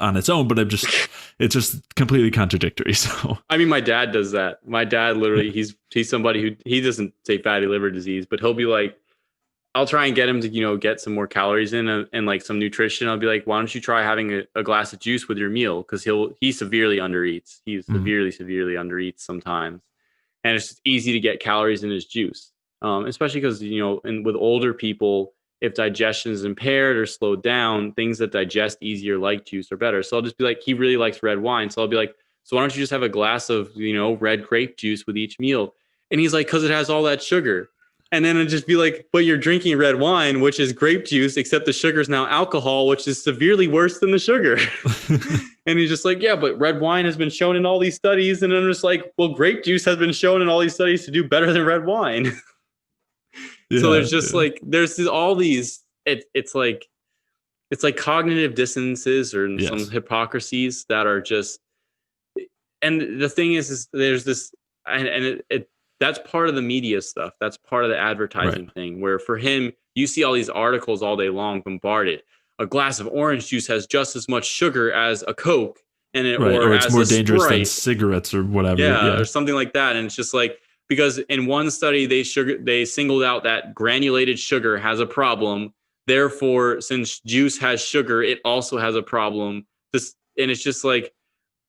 on its own, but it's just completely contradictory. So, I mean, my dad does that. My dad literally, he's somebody who, he doesn't say fatty liver disease, but he'll be like, I'll try and get him to, get some more calories in and like some nutrition. I'll be like, why don't you try having a glass of juice with your meal? Because he severely undereats. He severely undereats sometimes. And it's just easy to get calories in his juice. Especially because, and with older people, if digestion is impaired or slowed down, things that digest easier like juice are better. So I'll just be like, he really likes red wine. So I'll be like, so why don't you just have a glass of, red grape juice with each meal? And he's like, because it has all that sugar. And then I'd just be like, but you're drinking red wine, which is grape juice, except the sugar is now alcohol, which is severely worse than the sugar. And he's just like, yeah, but red wine has been shown in all these studies. And I'm just like, well, grape juice has been shown in all these studies to do better than red wine. So there's just like, there's all these, it's like cognitive dissonances or some hypocrisies that are just, and the thing is there's this, and that's part of the media stuff. That's part of the advertising thing, where for him, you see all these articles all day long bombarded. A glass of orange juice has just as much sugar as a Coke, and or it's more dangerous than cigarettes or whatever. Yeah, or something like that. And it's just like, because in one study they singled out that granulated sugar has a problem. Therefore, since juice has sugar, it also has a problem. And it's just like,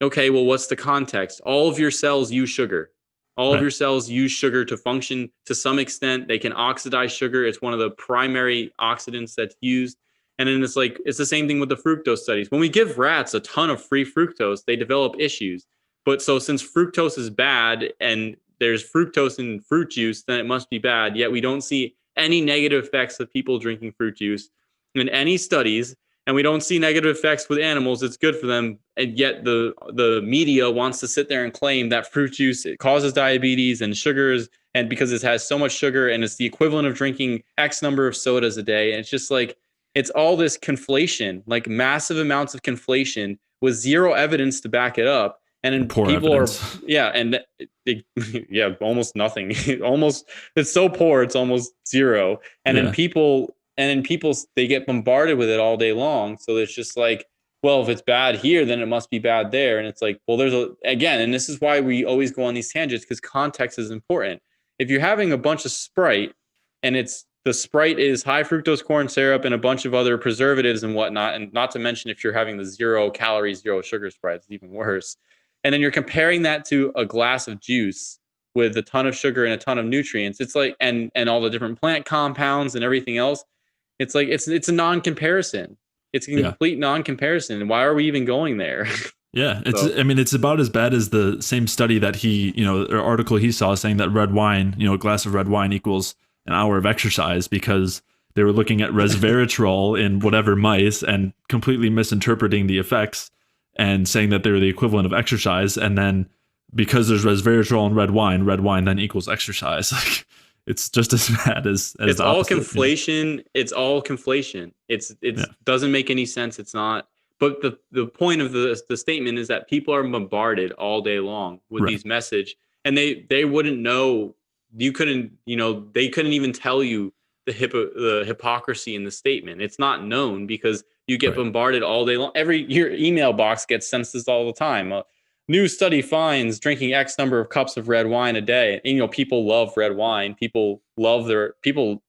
okay, well, what's the context? All of your cells use sugar. All of your cells use sugar to function to some extent. They can oxidize sugar. It's one of the primary oxidants that's used. And then it's the same thing with the fructose studies. When we give rats a ton of free fructose, they develop issues. But so since fructose is bad and there's fructose in fruit juice, then it must be bad. Yet we don't see any negative effects of people drinking fruit juice in any studies. And we don't see negative effects with animals. It's good for them. And yet the media wants to sit there and claim that fruit juice, it causes diabetes and sugars, and because it has so much sugar and it's the equivalent of drinking X number of sodas a day. And it's just like, it's all this conflation, like massive amounts of conflation with zero evidence to back it up. And then people evidence. Almost nothing. It's so poor, it's almost zero. And then people, they get bombarded with it all day long. So it's just like, well, if it's bad here, then it must be bad there. And it's like, well, and this is why we always go on these tangents, because context is important. If you're having a bunch of Sprite and the Sprite is high fructose corn syrup and a bunch of other preservatives and whatnot, and not to mention if you're having the 0 calories, 0 sugar Sprite, it's even worse. and then you're comparing that to a glass of juice with a ton of sugar and a ton of nutrients. It's like, and all the different plant compounds and everything else. It's like, it's a non-comparison. It's a complete non-comparison. Why are we even going there? Yeah, it's about as bad as the same study that or article he saw saying that red wine, a glass of red wine equals an hour of exercise, because they were looking at resveratrol in whatever mice and completely misinterpreting the effects and saying that they were the equivalent of exercise. And then because there's resveratrol in red wine then equals exercise. Like, it's just as bad as it's all conflation. It's all conflation. It doesn't make any sense. It's not. But the point of the statement is that people are bombarded all day long with these message, and they wouldn't know. They couldn't even tell you the hypocrisy in the statement. It's not known because you get bombarded all day long. Your email box gets sent this all the time. New study finds drinking X number of cups of red wine a day. And, people love red wine. People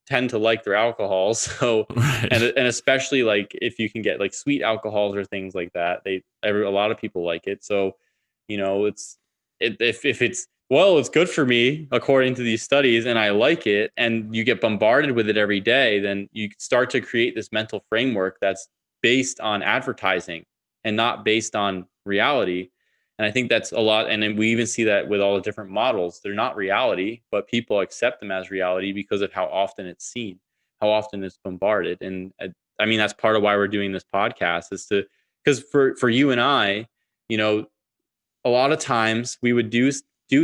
tend to like their alcohol. So, and especially like if you can get like sweet alcohols or things like that, a lot of people like it. So, if it's good for me according to these studies and I like it, and you get bombarded with it every day, then you start to create this mental framework that's based on advertising and not based on reality. And I think that's a lot. And then we even see that with all the different models. They're not reality, but people accept them as reality because of how often it's seen, how often it's bombarded. And I mean, that's part of why we're doing this podcast, is because for you and I, a lot of times we would do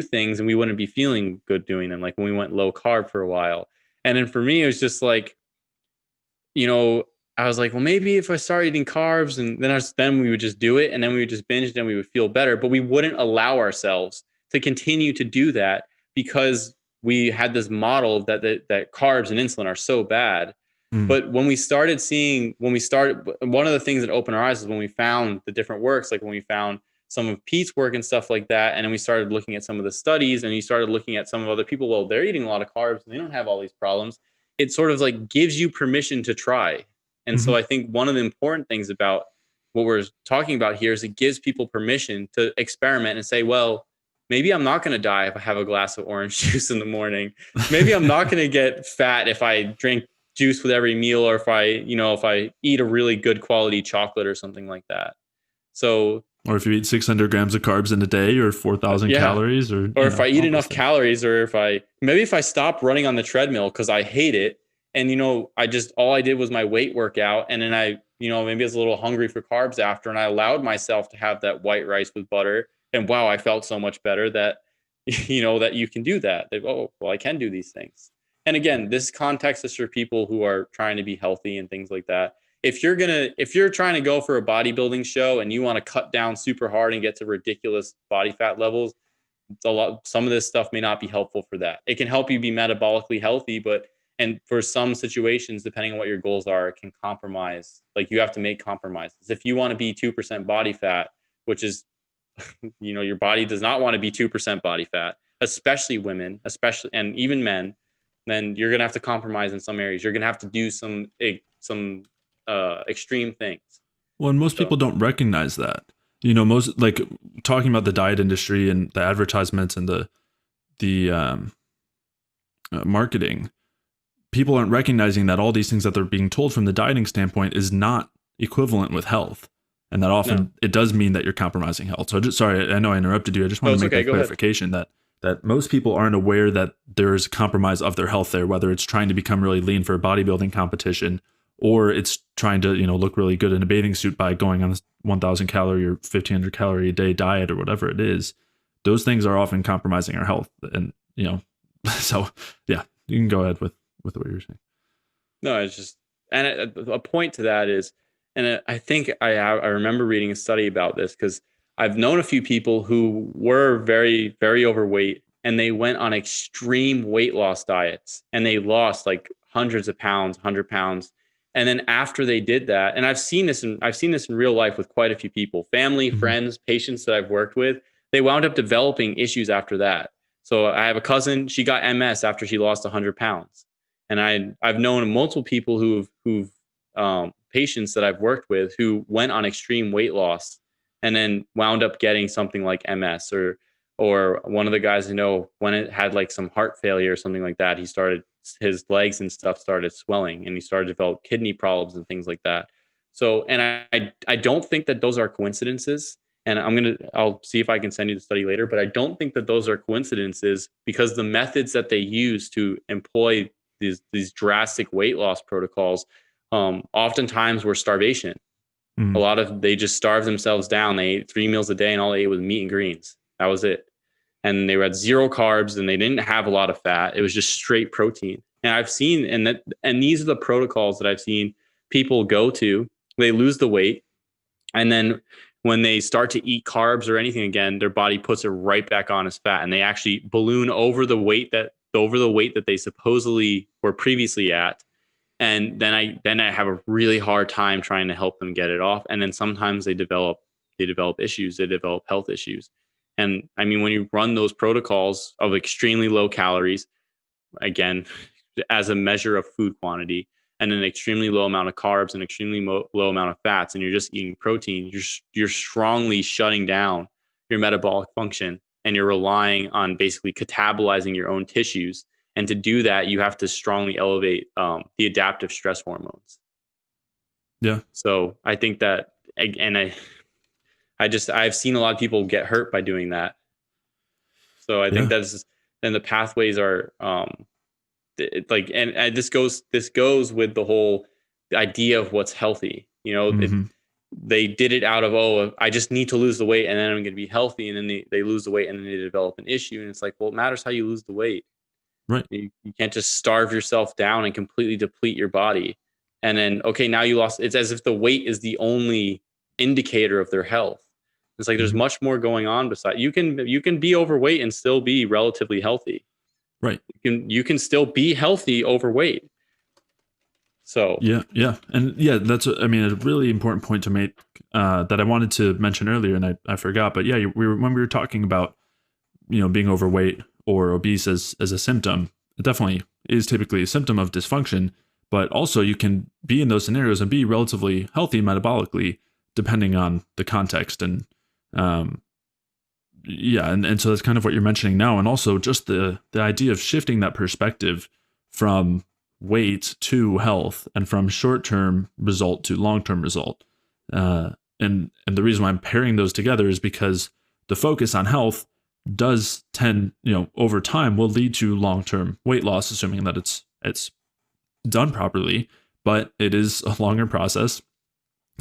things and we wouldn't be feeling good doing them. Like when we went low carb for a while. And then for me, it was just like, I was like, well, maybe if I start eating carbs, and then we would just do it, and then we would just binge, and we would feel better. But we wouldn't allow ourselves to continue to do that because we had this model that carbs and insulin are so bad. But when we started, one of the things that opened our eyes is when we found the different works, like when we found some of Pete's work and stuff like that. And then we started looking at some of the studies, and you started looking at some of other people. Well, they're eating a lot of carbs and they don't have all these problems. It sort of like gives you permission to try. And so I think one of the important things about what we're talking about here is it gives people permission to experiment and say, well, maybe I'm not going to die if I have a glass of orange juice in the morning. Maybe I'm not going to get fat if I drink juice with every meal, or if I eat a really good quality chocolate or something like that. So, or if you eat 600 grams of carbs in a day, or 4,000 calories, or if I eat enough calories, or if I stop running on the treadmill because I hate it. And, all I did was my weight workout. And then maybe I was a little hungry for carbs after, and I allowed myself to have that white rice with butter. And wow, I felt so much better that, that you can do that. I can do these things. And again, this context is for people who are trying to be healthy and things like that. If you're trying to go for a bodybuilding show and you want to cut down super hard and get to ridiculous body fat levels, some of this stuff may not be helpful for that. It can help you be metabolically healthy, and for some situations, depending on what your goals are, it can compromise. Like you have to make compromises. If you want to be 2% body fat, which is, your body does not want to be 2% body fat, especially women, and even men, then you're going to have to compromise in some areas. You're going to have to do some extreme things. Well, and most people don't recognize that. Most, like, talking about the diet industry and the advertisements and the marketing, people aren't recognizing that all these things that they're being told from the dieting standpoint is not equivalent with health. And that often it does mean that you're compromising health. So sorry, I know I interrupted you. I just want to make that clarification that most people aren't aware that there is a compromise of their health there, whether it's trying to become really lean for a bodybuilding competition, or it's trying to, look really good in a bathing suit by going on a 1,000 calorie or 1,500 calorie a day diet or whatever it is. Those things are often compromising our health. And, so yeah, you can go ahead with what you're saying. No, it's just, and a point to that is, and I think I remember reading a study about this, because I've known a few people who were very, very overweight, and they went on extreme weight loss diets, and they lost like hundreds of pounds, 100 pounds. And then after they did that, and I've seen this in real life with quite a few people, family, friends, patients that I've worked with, they wound up developing issues after that. So I have a cousin, she got MS after she lost 100 pounds. And I've known multiple people who've patients that I've worked with who went on extreme weight loss and then wound up getting something like MS, or one of the guys I know, when it had like some heart failure or something like that, his legs and stuff started swelling, and he started to develop kidney problems and things like that. So, and I don't think that those are coincidences. And I'll see if I can send you the study later, but I don't think that those are coincidences, because the methods that they use to employ these drastic weight loss protocols, oftentimes were starvation. They just starved themselves down. They ate 3 meals a day, and all they ate was meat and greens. That was it. And they had 0 carbs, and they didn't have a lot of fat. It was just straight protein. And I've seen, and these are the protocols that I've seen people go to. They lose the weight, and then when they start to eat carbs or anything again, their body puts it right back on as fat, and they actually balloon over the weight that they supposedly were previously at. And then I have a really hard time trying to help them get it off. And then sometimes they develop issues. They develop health issues. And I mean, when you run those protocols of extremely low calories, again, as a measure of food quantity, and an extremely low amount of carbs and extremely low amount of fats, and you're just eating protein, you're strongly shutting down your metabolic function, and you're relying on basically catabolizing your own tissues. And to do that, you have to strongly elevate the adaptive stress hormones. Yeah. So I think that, and I've seen a lot of people get hurt by doing that. So I think then the pathways are this goes with the whole idea of what's healthy. You know, they did it out of, I just need to lose the weight, and then I'm going to be healthy. And then they lose the weight, and then they develop an issue. And it's like, well, it matters how you lose the weight. Right. You can't just starve yourself down and completely deplete your body. And then, okay, now you lost. It's as if the weight is the only indicator of their health. It's like there's much more going on beside. You can be overweight and still be relatively healthy. Right. You can still be healthy overweight. So yeah, and that's a really important point to make that I wanted to mention earlier, and I forgot. But yeah, when we were talking about being overweight or obese as a symptom, it definitely is typically a symptom of dysfunction. But also, you can be in those scenarios and be relatively healthy metabolically, depending on the context. And and so that's kind of what you're mentioning now. And also just the idea of shifting that perspective from weight to health, and from short-term result to long-term result. And the reason why I'm pairing those together is because the focus on health does tend, over time will lead to long-term weight loss, assuming that it's done properly, but it is a longer process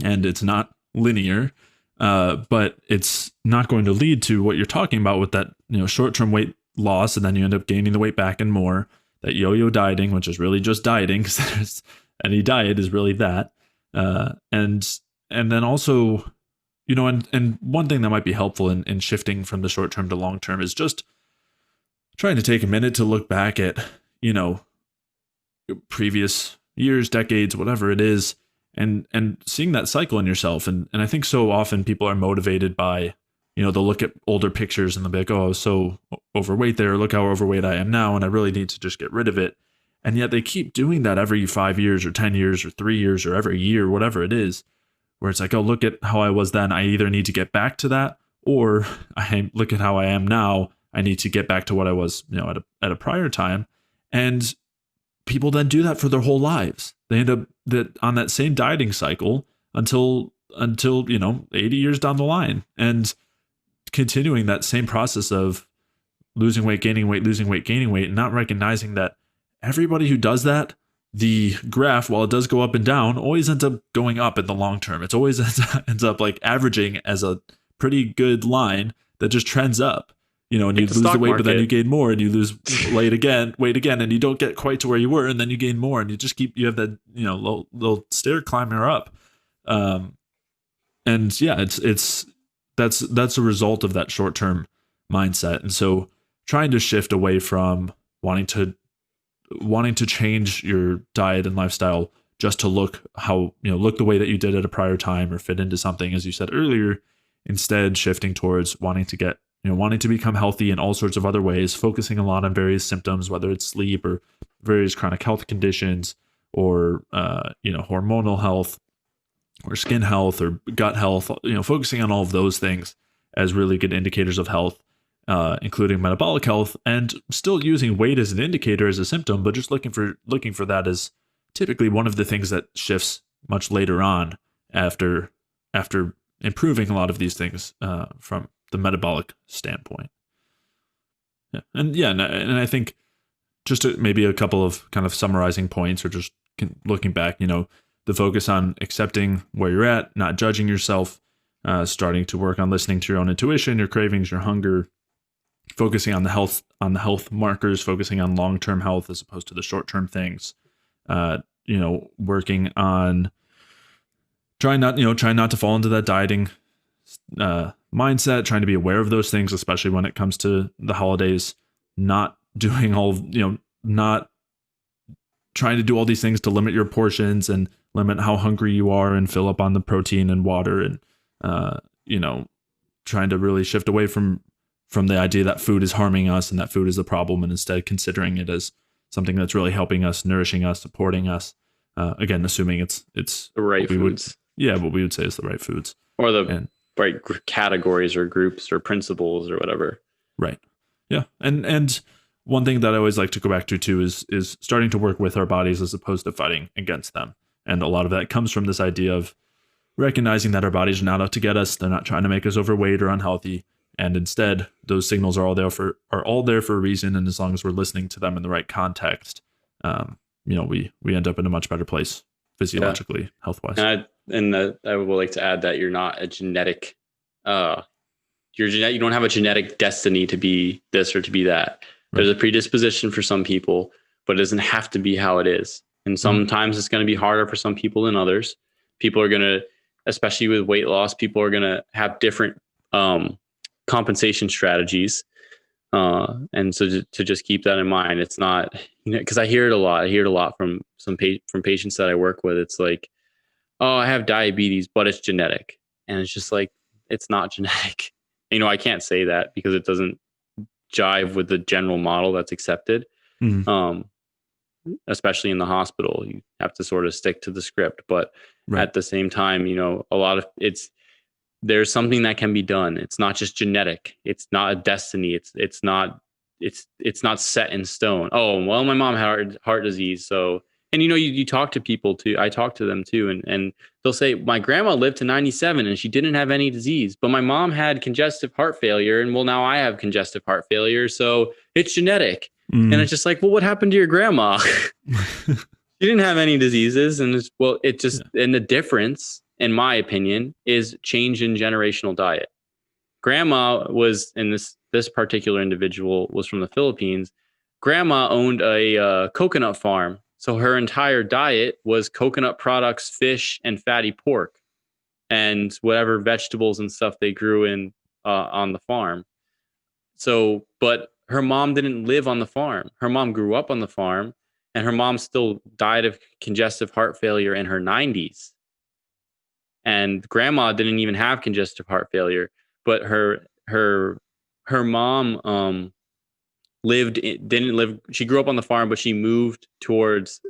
and it's not linear. But it's not going to lead to what you're talking about with that, short-term weight loss, and then you end up gaining the weight back and more. That yo-yo dieting, which is really just dieting, because any diet is really that. And then also, and one thing that might be helpful in shifting from the short term to long term is just trying to take a minute to look back at, previous years, decades, whatever it is, and seeing that cycle in yourself. And I think so often people are motivated by, they'll look at older pictures and they'll be like, oh, I was so overweight there. Look how overweight I am now, and I really need to just get rid of it. And yet they keep doing that every 5 years or 10 years or 3 years or every year, whatever it is, where it's like, oh, look at how I was then. I either need to get back to that, or I look at how I am now. I need to get back to what I was, at a prior time. And people then do that for their whole lives. They end up on that same dieting cycle until 80 years down the line, and continuing that same process of losing weight, gaining weight, losing weight, gaining weight, and not recognizing that everybody who does that, the graph, while it does go up and down, always ends up going up in the long term. It's always ends up like averaging as a pretty good line that just trends up, and you lose the weight, but then you gain more, and you lose weight again, and you don't get quite to where you were, and then you gain more, and you have that, little stair climber up. And yeah, that's a result of that short-term mindset. And so trying to shift away from wanting to change your diet and lifestyle just to look the way that you did at a prior time or fit into something, as you said earlier, instead shifting towards wanting to become healthy in all sorts of other ways, focusing a lot on various symptoms, whether it's sleep or various chronic health conditions or, hormonal health, or skin health or gut health, focusing on all of those things as really good indicators of health, including metabolic health, and still using weight as an indicator as a symptom, but just looking for that as typically one of the things that shifts much later on after improving a lot of these things from the metabolic standpoint. And I think just maybe a couple of kind of summarizing points, or just looking back, the focus on accepting where you're at, not judging yourself, starting to work on listening to your own intuition, your cravings, your hunger, focusing on the health markers, focusing on long-term health as opposed to the short-term things. Working on trying not to fall into that dieting mindset, trying to be aware of those things, especially when it comes to the holidays, not trying to do all these things to limit your portions and limit how hungry you are and fill up on the protein and water, and trying to really shift away from the idea that food is harming us and that food is the problem, and instead considering it as something that's really helping us, nourishing us, supporting us. Again, assuming it's the right foods. What we would say is the right foods, or the right categories or groups or principles or whatever. Right. Yeah. And one thing that I always like to go back to too is starting to work with our bodies as opposed to fighting against them. And a lot of that comes from this idea of recognizing that our bodies are not out to get us. They're not trying to make us overweight or unhealthy. And instead, those signals are all there for a reason. And as long as we're listening to them in the right context, we end up in a much better place physiologically, health-wise. And I would like to add that you're not a genetic, you don't have a genetic destiny to be this or to be that. Right. There's a predisposition for some people, but it doesn't have to be how it is. And sometimes it's going to be harder for some people than others. People are going to, especially with weight loss, people are going to have different compensation strategies. And so to just keep that in mind, it's not, because I hear it a lot. I hear it a lot from from patients that I work with. It's like, oh, I have diabetes, but it's genetic. And it's just like, it's not genetic. I can't say that because it doesn't jive with the general model that's accepted. Mm-hmm. Especially in the hospital, you have to sort of stick to the script. But at the same time, a lot of there's something that can be done. It's not just genetic. It's not a destiny. It's not set in stone. Oh, well, my mom had heart disease. So, and you talk to people too. I talk to them too. And they'll say, my grandma lived to 97 and she didn't have any disease, but my mom had congestive heart failure. And well, now I have congestive heart failure. So it's genetic. And it's just like, well, what happened to your grandma? She didn't have any diseases. And and the difference, in my opinion, is change in generational diet. Grandma was, and this particular individual was from the Philippines. Grandma owned a coconut farm. So her entire diet was coconut products, fish, and fatty pork, and whatever vegetables and stuff they grew in on the farm. So, but her mom didn't live on the farm. Her mom grew up on the farm, and her mom still died of congestive heart failure in her 90s. And grandma didn't even have congestive heart failure, but her mom didn't live. She grew up on the farm, but she moved towards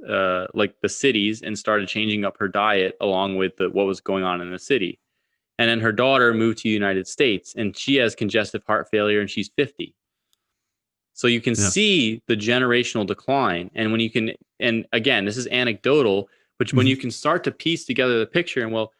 like the cities and started changing up her diet along with what was going on in the city. And then her daughter moved to the United States, and she has congestive heart failure, and she's 50. So you can see the generational decline. And when you can, and again, this is anecdotal, but when you can start to piece together the picture, and well,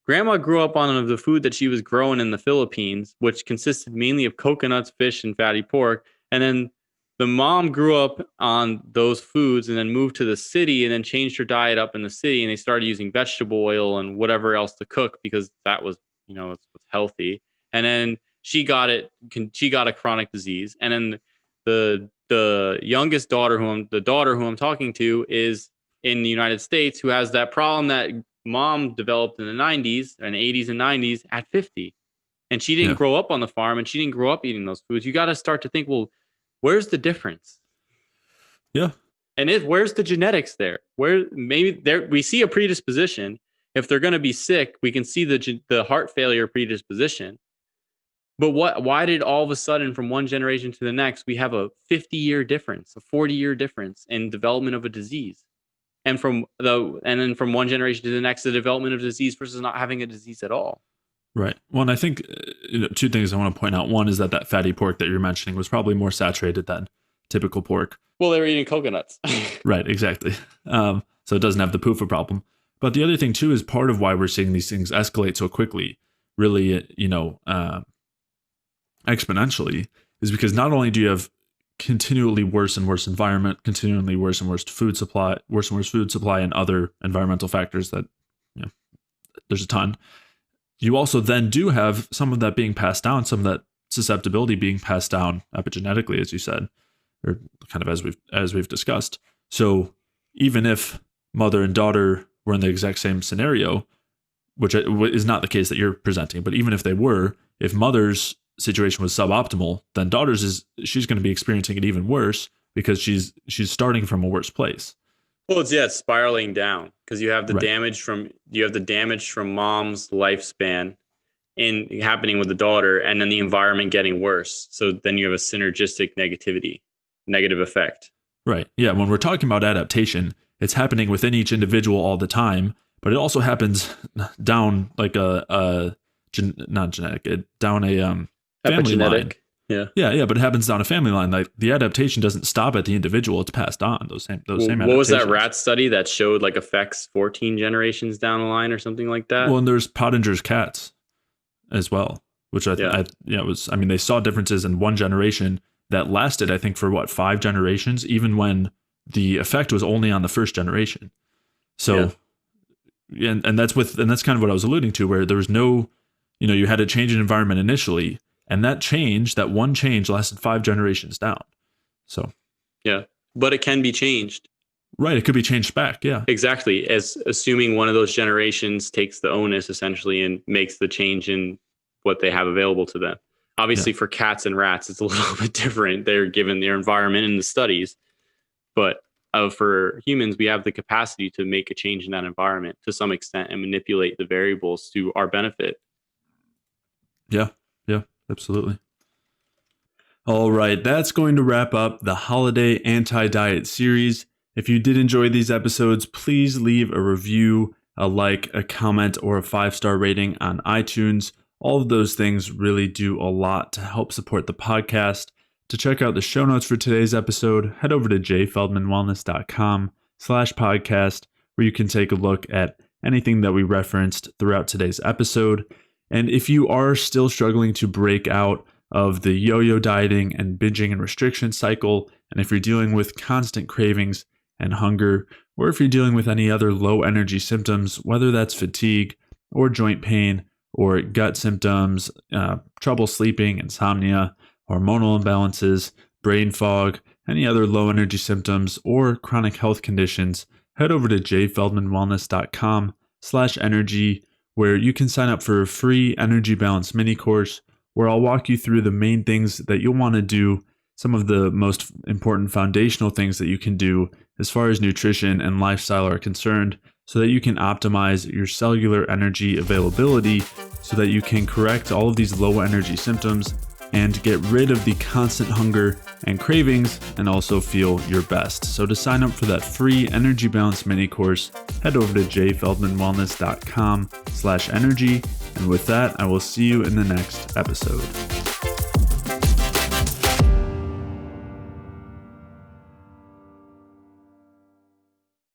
grandma grew up on the food that she was growing in the Philippines, which consisted mainly of coconuts, fish, and fatty pork. And then the mom grew up on those foods and then moved to the city and then changed her diet up in the city. And they started using vegetable oil and whatever else to cook because that was, it's healthy. And then she got a chronic disease. And then the youngest daughter who I'm talking to is in the United States, who has that problem that mom developed in the 90s and 80s and 90s at 50. And she didn't grow up on the farm and she didn't grow up eating those foods. You got to start to think, well, where's the difference? Yeah. And where's the genetics there? Where maybe there we see a predisposition. If they're going to be sick, we can see the heart failure predisposition. But why did all of a sudden from one generation to the next, we have a 50-year difference, a 40-year difference in development of a disease? and then from one generation to the next, the development of disease versus not having a disease at all. Right. Well, and I think two things I want to point out. One is that fatty pork that you're mentioning was probably more saturated than typical pork. Well, they were eating coconuts. Right, exactly. So it doesn't have the PUFA problem. But the other thing too is part of why we're seeing these things escalate so quickly, really, exponentially, is because not only do you have continually worse and worse environment, continually worse and worse food supply, and other environmental factors that, there's a ton. You also then do have some of that being passed down, some of that susceptibility being passed down epigenetically, as you said, or kind of as we've discussed. So even if mother and daughter were in the exact same scenario, which is not the case that you're presenting, but even if they were, if mother's situation was suboptimal, then daughter's she's going to be experiencing it even worse because she's starting from a worse place. Well, it's spiraling down because you have the damage from mom's lifespan happening with the daughter, and then the environment getting worse. So then you have a synergistic negative effect. Right. Yeah. When we're talking about adaptation, it's happening within each individual all the time, but it also happens down like down a family line. Yeah, but it happens down a family line. Like the adaptation doesn't stop at the individual; it's passed on. Those same. What was that rat study that showed like effects 14 generations down the line or something like that? Well, and there's Pottinger's cats as well, which was. I mean, they saw differences in one generation that lasted, I think, for 5 generations, even when the effect was only on the first generation. So, and that's kind of what I was alluding to, where there was no, you had a change in environment initially. And that one change lasted 5 generations down. So, yeah, but it can be changed. Right. It could be changed back. Yeah, exactly. As assuming one of those generations takes the onus essentially and makes the change in what they have available to them. Obviously for cats and rats, it's a little bit different. They're given their environment in the studies, but for humans, we have the capacity to make a change in that environment to some extent and manipulate the variables to our benefit. Yeah. Absolutely. All right, that's going to wrap up the Holiday Anti-Diet series. If you did enjoy these episodes, please leave a review, a like, a comment, or a 5-star rating on iTunes. All of those things really do a lot to help support the podcast. To check out the show notes for today's episode, head over to jfeldmanwellness.com/podcast, where you can take a look at anything that we referenced throughout today's episode. And if you are still struggling to break out of the yo-yo dieting and binging and restriction cycle, and if you're dealing with constant cravings and hunger, or if you're dealing with any other low energy symptoms, whether that's fatigue or joint pain or gut symptoms, trouble sleeping, insomnia, hormonal imbalances, brain fog, any other low energy symptoms or chronic health conditions, head over to jfeldmanwellness.com/energy, where you can sign up for a free Energy Balance mini course where I'll walk you through the main things that you'll want to do, some of the most important foundational things that you can do as far as nutrition and lifestyle are concerned, so that you can optimize your cellular energy availability so that you can correct all of these low energy symptoms and get rid of the constant hunger and cravings and also feel your best. So to sign up for that free Energy Balance mini course, head over to jfeldmanwellness.com/energy. And with that, I will see you in the next episode.